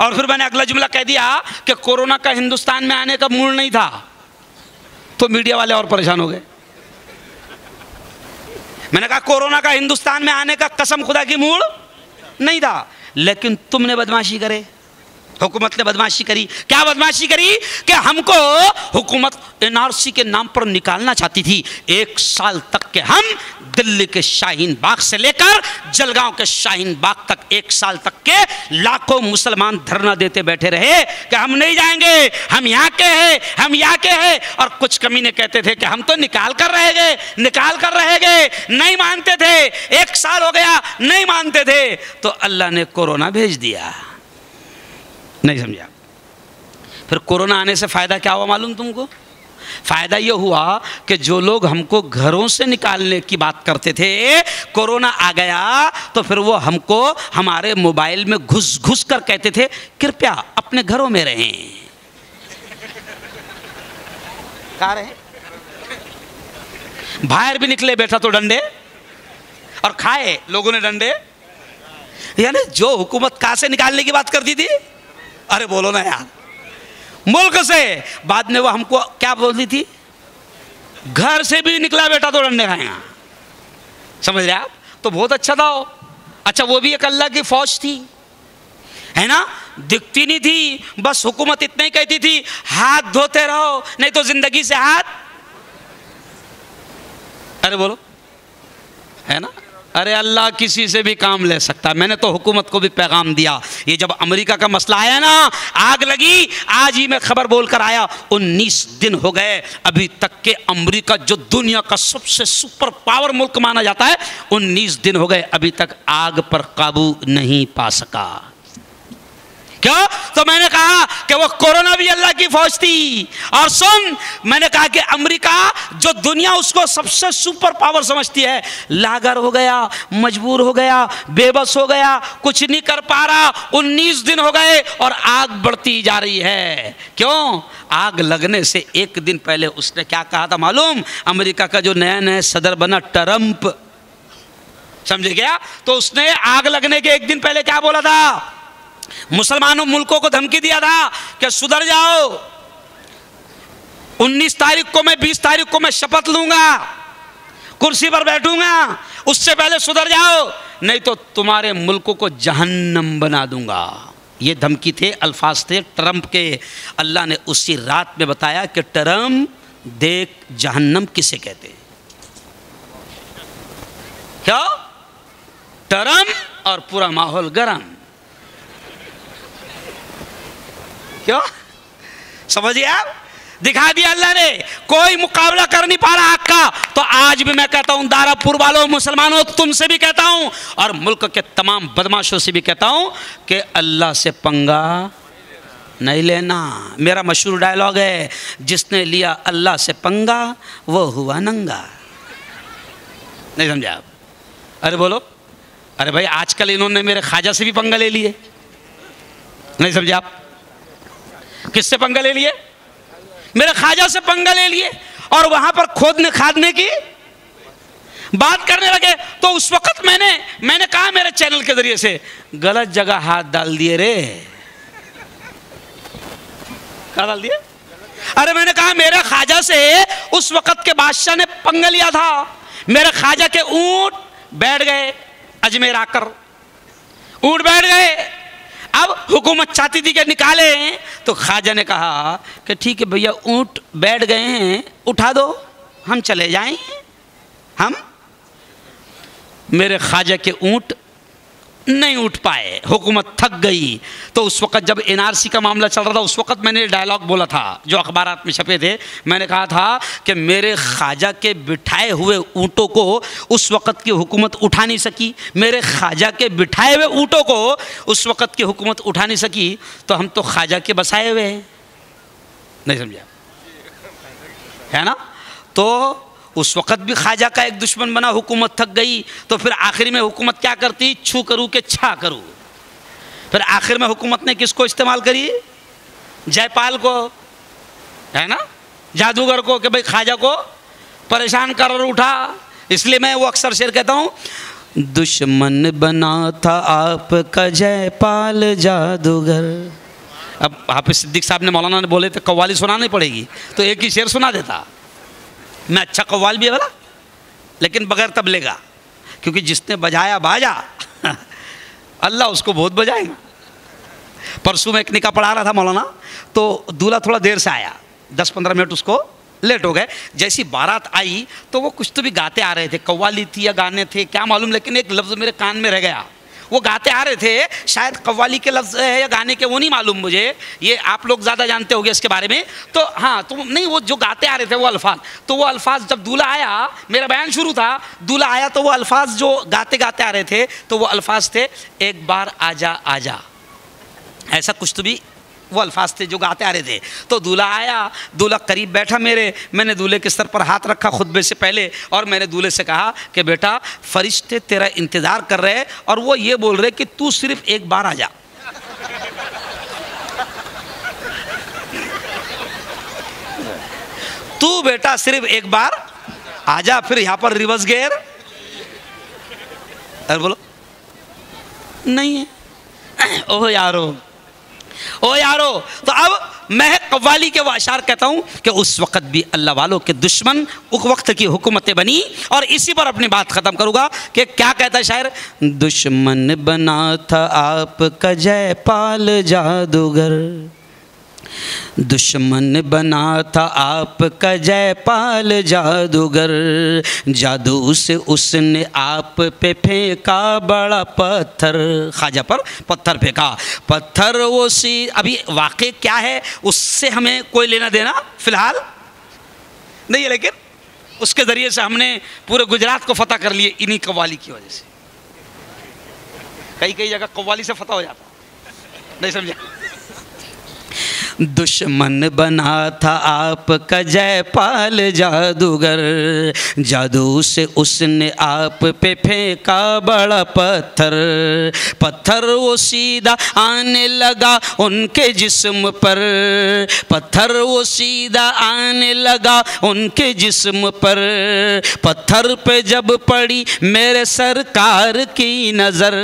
और फिर मैंने अगला जुमला कह दिया कि कोरोना का हिंदुस्तान में आने का मूड नहीं था, तो मीडिया वाले और परेशान हो गए। मैंने कहा कोरोना का हिंदुस्तान में आने का कसम खुदा की मूड नहीं था, लेकिन तुमने बदमाशी करे, हुकूमत ने बदमाशी करी। क्या बदमाशी करी? कि हमको हुकूमत एनआरसी के नाम पर निकालना चाहती थी। 1 साल तक के हम दिल्ली के शाहीन बाग से लेकर जलगांव के शाहीन बाग तक 1 साल तक के लाखों मुसलमान धरना देते बैठे रहे कि हम नहीं जाएंगे, हम यहाँ के हैं, हम यहाँ के हैं। और कुछ कमीने कहते थे कि हम तो निकाल कर रहेंगे, निकाल कर रहेंगे, नहीं मानते थे। 1 साल हो गया, नहीं मानते थे, तो अल्लाह ने कोरोना भेज दिया। नहीं समझा? फिर कोरोना आने से फायदा क्या हुआ मालूम तुमको? फायदा ये हुआ कि जो लोग हमको घरों से निकालने की बात करते थे, कोरोना आ गया तो फिर वो हमको हमारे मोबाइल में घुस घुस कर कहते थे कृपया अपने घरों में रहें। कहाँ रहे? बाहर भी निकले बैठा तो डंडे, और खाए लोगों ने डंडे। यानी जो हुकूमत कहाँ से निकालने की बात करती थी, अरे बोलो ना यार, मुल्क से। बाद में वो हमको क्या बोलती थी, घर से भी निकला बेटा तो डंडे खाएगा। समझ रहे आप? तो बहुत अच्छा था वो। अच्छा, वो भी एक अल्लाह की फौज थी, है ना, दिखती नहीं थी, बस हुकूमत इतना ही कहती थी हाथ धोते रहो नहीं तो जिंदगी से हाथ। अरे बोलो, है ना? अरे अल्लाह किसी से भी काम ले सकता है। मैंने तो हुकूमत को भी पैगाम दिया। ये जब अमेरिका का मसला आया ना, आग लगी, आज ही मैं खबर बोलकर आया, 19 दिन हो गए अभी तक के अमेरिका जो दुनिया का सबसे सुपर पावर मुल्क माना जाता है, 19 दिन हो गए अभी तक आग पर काबू नहीं पा सका। क्यों? तो मैंने कहा कि वो कोरोना भी अल्लाह की फौज थी। और सुन, मैंने कहा कि अमेरिका जो दुनिया उसको सबसे सुपर पावर समझती है, लागर हो गया, मजबूर हो गया, बेबस हो गया, कुछ नहीं कर पा रहा। 19 दिन हो गए और आग बढ़ती जा रही है। क्यों? आग लगने से 1 दिन पहले उसने क्या कहा था मालूम? अमेरिका का जो नया नया सदर बना ट्रंप, समझ गया? तो उसने आग लगने के 1 दिन पहले क्या बोला था? मुसलमानों मुल्कों को धमकी दिया था कि सुधर जाओ, 19 तारीख को मैं 20 तारीख को मैं शपथ लूंगा, कुर्सी पर बैठूंगा, उससे पहले सुधर जाओ नहीं तो तुम्हारे मुल्कों को जहन्नम बना दूंगा। ये धमकी थे, अल्फाज थे ट्रंप के। अल्लाह ने उसी रात में बताया कि ट्रंप देख जहन्नम किसे कहते हैं। क्या? ट्रंप और पूरा माहौल गरम। क्यों? समझिए आप? दिखा दिया अल्लाह ने, कोई मुकाबला कर नहीं पा रहा आग का। तो आज भी मैं कहता हूं दारापुर वालों, मुसलमानों, तुमसे भी कहता हूं और मुल्क के तमाम बदमाशों से भी कहता हूं कि अल्लाह से पंगा नहीं लेना। मेरा मशहूर डायलॉग है, जिसने लिया अल्लाह से पंगा वो हुआ नंगा। नहीं समझे आप? अरे बोलो, अरे भाई आजकल इन्होंने मेरे ख्वाजा से भी पंगा ले लिए। नहीं समझे आप? किससे पंगा ले लिए? मेरे ख्वाजा से पंगा ले लिए और वहां पर खोदने खादने की बात करने लगे। तो उस वक्त मैंने कहा मेरे चैनल के जरिए से, गलत जगह हाथ डाल दिए रे। क्या डाल दिए? अरे मैंने कहा मेरे ख्वाजा से उस वक्त के बादशाह ने पंगा लिया था। मेरे ख्वाजा के ऊंट बैठ गए अजमेर आकर, ऊंट बैठ गए। अब हुकूमत चाहती थी कि निकाले, तो ख्वाजा ने कहा कि ठीक है भैया, ऊंट बैठ गए हैं, उठा दो, हम चले जाएं। हम मेरे ख्वाजा के ऊंट नहीं उठ पाए, हुकूमत थक गई। तो उस वक़्त जब एनआरसी का मामला चल रहा था, उस वक़्त मैंने डायलॉग बोला था जो अखबारात में छपे थे। मैंने कहा था कि मेरे ख्वाजा के बिठाए हुए ऊँटों को उस वक़्त की हुकूमत उठा नहीं सकी, मेरे ख्वाजा के बिठाए हुए ऊँटों को उस वक़्त की हुकूमत उठा नहीं सकी, तो हम तो ख्वाजा के बसाए हुए हैं। नहीं समझा? है ना? तो उस वक़्त भी ख्वाजा का एक दुश्मन बना, हुकूमत थक गई। तो फिर आखिर में हुकूमत क्या करती? छू करूँ के छा करूँ। फिर आखिर में हुकूमत ने किसको इस्तेमाल करी? जयपाल को, है ना, जादूगर को, कि भाई ख्वाजा को परेशान कर उठा। इसलिए मैं वो अक्सर शेर कहता हूँ, दुश्मन बना था आपका जयपाल जादूगर। अब हाफिज सिद्दीक साहब ने, मौलाना ने बोले थे कव्वाली सुनानी पड़ेगी, तो एक ही शेर सुना देता। मैं अच्छा कव्वाल भी है वाला, लेकिन बगैर तबले का, क्योंकि जिसने बजाया बाजा अल्लाह उसको बहुत बजाएगा। परसों में एक निकाह पढ़ा रहा था मौलाना, तो दूल्हा थोड़ा देर से आया, 10-15 मिनट उसको लेट हो गए। जैसी बारात आई तो वो कुछ तो भी गाते आ रहे थे, कव्वाली थी या गाने थे क्या मालूम, लेकिन एक लफ्ज़ मेरे कान में रह गया। वो गाते आ रहे थे, शायद कव्वाली के लफ्ज़ है या गाने के, वो नहीं मालूम मुझे, ये आप लोग ज़्यादा जानते होंगे इसके बारे में। तो हाँ, तो नहीं, वो जो गाते आ रहे थे वो अल्फाज, तो वो अल्फाज जब दूल्हा आया, मेरा बयान शुरू था, दूल्हा आया तो वो अल्फाज जो गाते गाते आ रहे थे, तो वो अल्फाज थे एक बार आजा आजा, ऐसा कुछ तो भी वो अल्फाज थे जो गाते आ रहे थे। तो दूल्हा आया, दूल्हा करीब बैठा मेरे, मैंने दूल्हे के सर पर हाथ रखा खुतबे से पहले, और मैंने दूल्हे से कहा कि बेटा फरिश्ते तेरा इंतज़ार कर रहे हैं, और वो ये बोल रहे कि तू सिर्फ एक बार आ जा। तू बेटा सिर्फ एक बार आ जा। फिर यहां पर रिवर्स गेयर, अरे बोलो नहीं है। ओह यारो, ओ यारो, तो अब मैं कव्वाली के वो अशार कहता हूं कि उस वक्त भी अल्लाह वालों के दुश्मन उस वक्त की हुकूमतें बनी। और इसी पर अपनी बात ख़त्म करूंगा कि क्या कहता है शायर, दुश्मन बना था आपका जयपाल जादूगर, दुश्मन बना था आपका जयपाल जादूगर, जादू से उसने आप पे फेंका बड़ा पत्थर, ख्वाजा पर पत्थर फेंका, पत्थर वो सी, अभी वाक़ई क्या है उससे हमें कोई लेना देना फ़िलहाल नहीं है, लेकिन उसके ज़रिए से हमने पूरे गुजरात को फ़तह कर लिए इन्हीं कव्वाली की वजह से। कई कई जगह कव्वाली से फ़तह हो जाता, नहीं समझा। दुश्मन बना था आपका जयपाल जादूगर, जादू से उसने आप पे फेंका बड़ा पत्थर, पत्थर वो सीधा आने लगा उनके जिस्म पर, पत्थर वो सीधा आने लगा उनके जिस्म पर, पत्थर पे जब पड़ी मेरे सरकार की नज़र,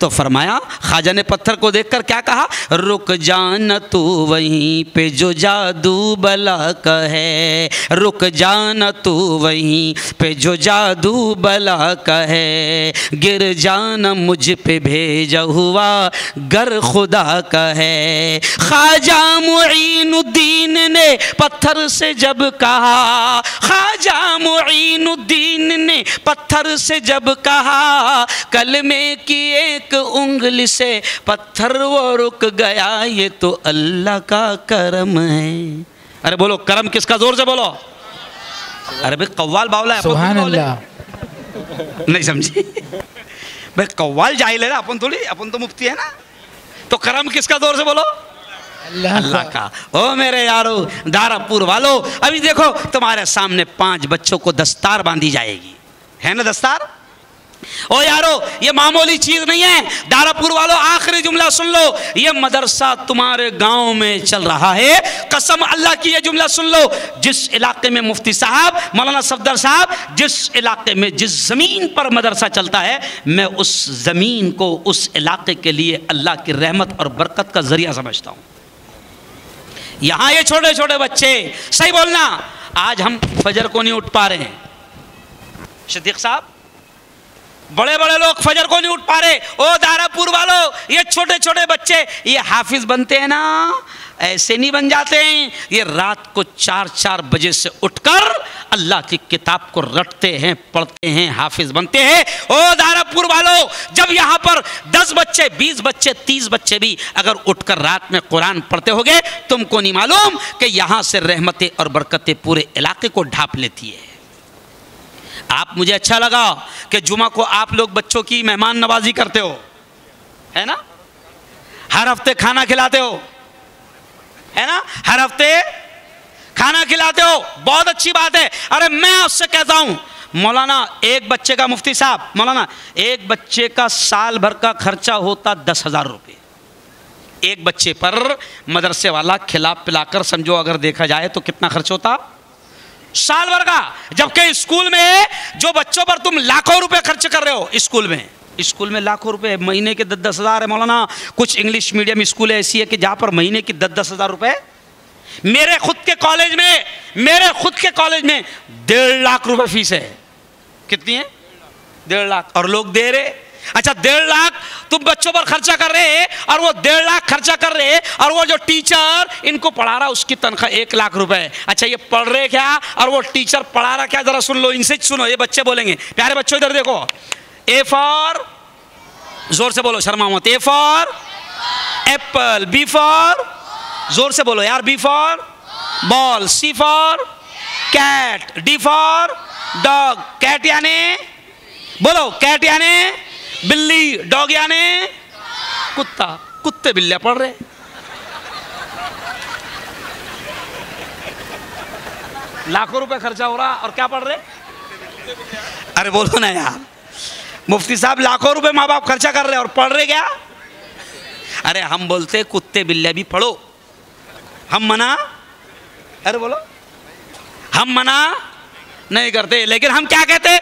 तो फरमाया ख्वाजा ने पत्थर को देखकर क्या कहा, रुक जाना तू वहीं पे जो जादू बला का है, रुक जाना तू वहीं पे जो जादू बला का है, गिर जाना मुझ पे भेजा हुआ गर खुदा का है। ख्वाजा मुईनुद्दीन ने पत्थर से जब कहा, ख्वाजा मुईनुद्दीन ने पत्थर से जब कहा, कलमे की एक उंगली से पत्थर वो रुक गया, ये तो अल्लाह का करम है। अरे बोलो करम किसका, जोर से बोलो। अरे भाई कव्वाल बावला है, सुभान अल्लाह, नहीं समझी भाई, कव्वाल जाहिल है ना, अपन थोड़ी, अपन तो मुफ्ती है ना, तो करम किसका, जोर से बोलो अल्लाह का। ओ मेरे यारो दारापुर वालों, अभी देखो तुम्हारे सामने 5 बच्चों को दस्तार बांधी जाएगी, है ना दस्तार। ओ यारो ये मामूली चीज नहीं है। दारापुर वालों आखिरी जुमला सुन लो, ये मदरसा तुम्हारे गांव में चल रहा है, कसम अल्लाह की ये जुमला सुन लो, जिस इलाके में मुफ्ती साहब मौलाना सफदर साहब, जिस इलाके में जिस ज़मीन पर मदरसा चलता है, मैं उस ज़मीन को उस इलाके के लिए अल्लाह की रहमत और बरकत का ज़रिया समझता हूँ। यहाँ ये छोटे छोटे बच्चे, सही बोलना, आज हम फजर को नहीं उठ पा रहे हैं, सिद्दीक साहब, बड़े बड़े लोग फजर को नहीं उठ पा रहे। ओ दारापुर वालों, ये छोटे छोटे बच्चे ये हाफिज बनते हैं ना, ऐसे नहीं बन जाते हैं, ये रात को 4-4 बजे से उठकर अल्लाह की किताब को रटते हैं, पढ़ते हैं, हाफिज बनते हैं। ओ दारापुर वालों, जब यहाँ पर 10 बच्चे, 20 बच्चे, 30 बच्चे भी अगर उठकर रात में कुरान पढ़ते होंगे, तुमको नहीं मालूम कि यहाँ से रहमतें और बरकतें पूरे इलाके को ढांप लेती है। आप, मुझे अच्छा लगा कि जुमा को आप लोग बच्चों की मेहमान नवाजी करते हो, है ना, हर हफ्ते खाना खिलाते हो, है ना, हर हफ्ते खाना खिलाते हो, बहुत अच्छी बात है। अरे मैं आपसे कहता हूं मौलाना, एक बच्चे का, मुफ्ती साहब मौलाना, एक बच्चे का साल भर का खर्चा होता 10,000 रुपये, एक बच्चे पर मदरसे वाला खिला पिलाकर समझो अगर देखा जाए तो कितना खर्च होता साल भर का। जबकि स्कूल में जो बच्चों पर तुम लाखों रुपए खर्च कर रहे हो, स्कूल में लाखों रुपए, महीने के 10-10 हज़ार है मौलाना। कुछ इंग्लिश मीडियम स्कूल ऐसी है कि जहाँ पर महीने की 10-10 हज़ार रुपए। मेरे खुद के कॉलेज में 1.5 लाख रुपए फीस है। कितनी है? 1.5 लाख। और लोग दे रहे अच्छा 1.5 लाख तुम बच्चों पर खर्चा कर रहे और वो 1.5 लाख खर्चा कर रहे और वो जो टीचर इनको पढ़ा रहा उसकी तनख्वाह 1 लाख रुपए। अच्छा ये पढ़ रहे क्या और वो टीचर पढ़ा रहा क्या, जरा सुन लो, इनसे सुनो, ये बच्चे बोलेंगे। प्यारे बच्चों इधर देखो, ए फॉर, जोर से बोलो शर्मा मत, A for apple, B for, जोर से बोलो यार, B for ball, C for cat, D for dog. Cat यानी बोलो, कैट यानी बिल्ली, डॉग यानी कुत्ता। कुत्ते बिल्लियां पढ़ रहे। लाखों रुपए खर्चा हो रहा और क्या पढ़ रहे? अरे बोलो ना यार, मुफ्ती साहब लाखों रुपए माँ बाप खर्चा कर रहे और पढ़ रहे क्या? अरे हम बोलते कुत्ते बिल्लियां भी पढ़ो, हम मना, अरे बोलो, हम मना नहीं करते, लेकिन हम क्या कहते?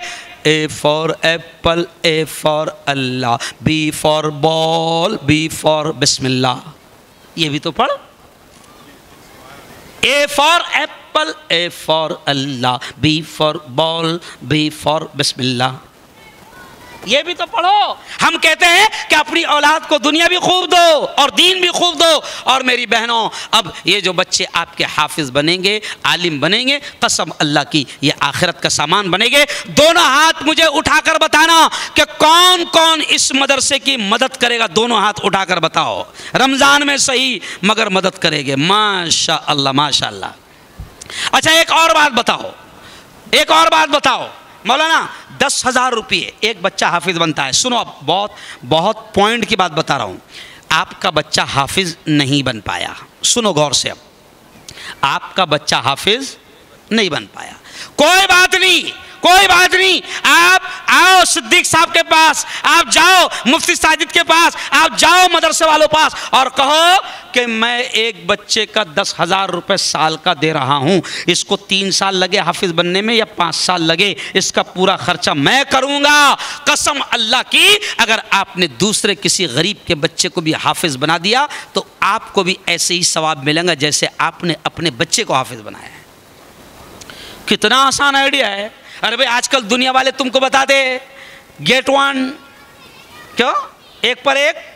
A for apple, A for Allah, B for ball, B for Bismillah. ये भी तो पढ़। A for apple, A for Allah, B for ball, B for Bismillah. ये भी तो पढ़ो। हम कहते हैं कि अपनी औलाद को दुनिया भी खूब दो और दीन भी खूब दो। और मेरी बहनों, अब ये जो बच्चे आपके हाफिज बनेंगे, आलिम बनेंगे, कसम अल्लाह की ये आखिरत का सामान बनेंगे। दोनों हाथ मुझे उठाकर बताना कि कौन कौन इस मदरसे की मदद करेगा। दोनों हाथ उठाकर बताओ, रमजान में सही मगर मदद करेंगे। माशा अल्लाह, माशा अल्लाह। अच्छा एक और बात बताओ, एक और बात बताओ मौलाना, 10,000 रुपये एक बच्चा हाफिज बनता है। सुनो, अब बहुत बहुत पॉइंट की बात बता रहा हूँ। आपका बच्चा हाफिज नहीं बन पाया, सुनो गौर से, अब आपका बच्चा हाफिज नहीं बन पाया, कोई बात नहीं, कोई बात नहीं। आप आओ सिद्दीक साहब के पास, आप जाओ मुफ्ती साजिद के पास, आप जाओ मदरसे वालों पास और कहो कि मैं एक बच्चे का 10,000 रुपये साल का दे रहा हूँ, इसको 3 साल लगे हाफिज बनने में या 5 साल लगे, इसका पूरा खर्चा मैं करूँगा। कसम अल्लाह की, अगर आपने दूसरे किसी गरीब के बच्चे को भी हाफिज बना दिया तो आपको भी ऐसे ही सवाब मिलेगा जैसे आपने अपने बच्चे को हाफिज बनाया है। कितना आसान आइडिया है। अरे भाई आजकल दुनिया वाले तुमको बता दे गेट वन, क्यों एक पर एक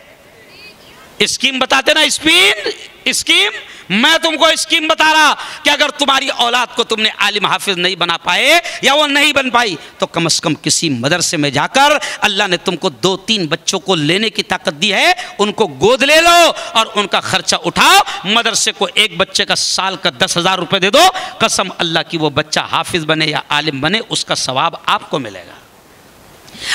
स्कीम बताते ना, स्पिन स्कीम। मैं तुमको स्कीम बता रहा कि अगर तुम्हारी औलाद को तुमने आलिम हाफिज नहीं बना पाए या वो नहीं बन पाई तो कम से कम किसी मदरसे में जाकर, अल्लाह ने तुमको 2-3 बच्चों को लेने की ताकत दी है, उनको गोद ले लो और उनका खर्चा उठाओ। मदरसे को एक बच्चे का साल का 10,000 रुपये दे दो, कसम अल्लाह की वो बच्चा हाफिज बने या आलिम बने उसका सवाब आपको मिलेगा।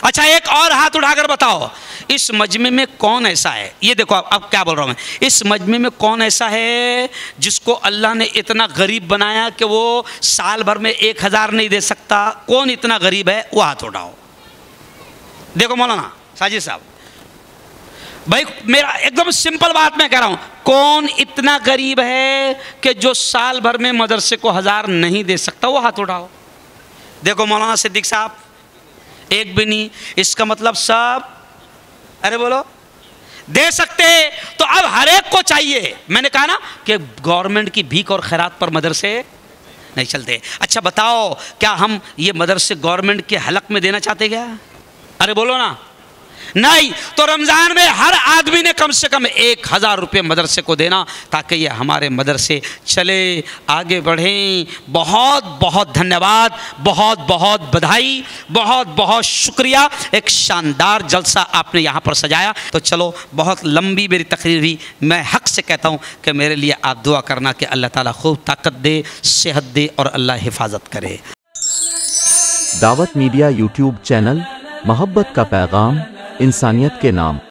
अच्छा एक और हाथ उठाकर बताओ, इस मजमे में कौन ऐसा है, ये देखो अब क्या बोल रहा हूं मैं, इस मजमे में कौन ऐसा है जिसको अल्लाह ने इतना गरीब बनाया कि वो साल भर में 1,000 नहीं दे सकता? कौन इतना गरीब है? वो हाथ उठाओ। देखो मौलाना साजिद साहब, भाई मेरा एकदम सिंपल बात मैं कह रहा हूं, कौन इतना गरीब है कि जो साल भर में मदरसे को 1,000 नहीं दे सकता? वो हाथ उठाओ। देखो मौलाना सिद्दीक साहब, एक भी नहीं, इसका मतलब सब, अरे बोलो, दे सकते। तो अब हर एक को चाहिए, मैंने कहा ना कि गवर्नमेंट की भीख और खैरात पर मदरसे नहीं चलते। अच्छा बताओ, क्या हम ये मदरसे गवर्नमेंट के हलक में देना चाहते क्या? अरे बोलो ना, नहीं। तो रमज़ान में हर आदमी ने कम से कम 1,000 रुपये मदरसे को देना ताकि ये हमारे मदरसे चले, आगे बढ़ें। बहुत बहुत धन्यवाद, बहुत बहुत बधाई, बहुत बहुत शुक्रिया। एक शानदार जलसा आपने यहाँ पर सजाया। तो चलो, बहुत लंबी मेरी तकरीर हुई, मैं हक से कहता हूँ कि मेरे लिए आप दुआ करना कि अल्लाह ताला खूब ताकत दे, सेहत दे और अल्लाह हिफाजत करे। दावत मीडिया यूट्यूब चैनल, मोहब्बत का पैगाम, इंसानियत के नाम।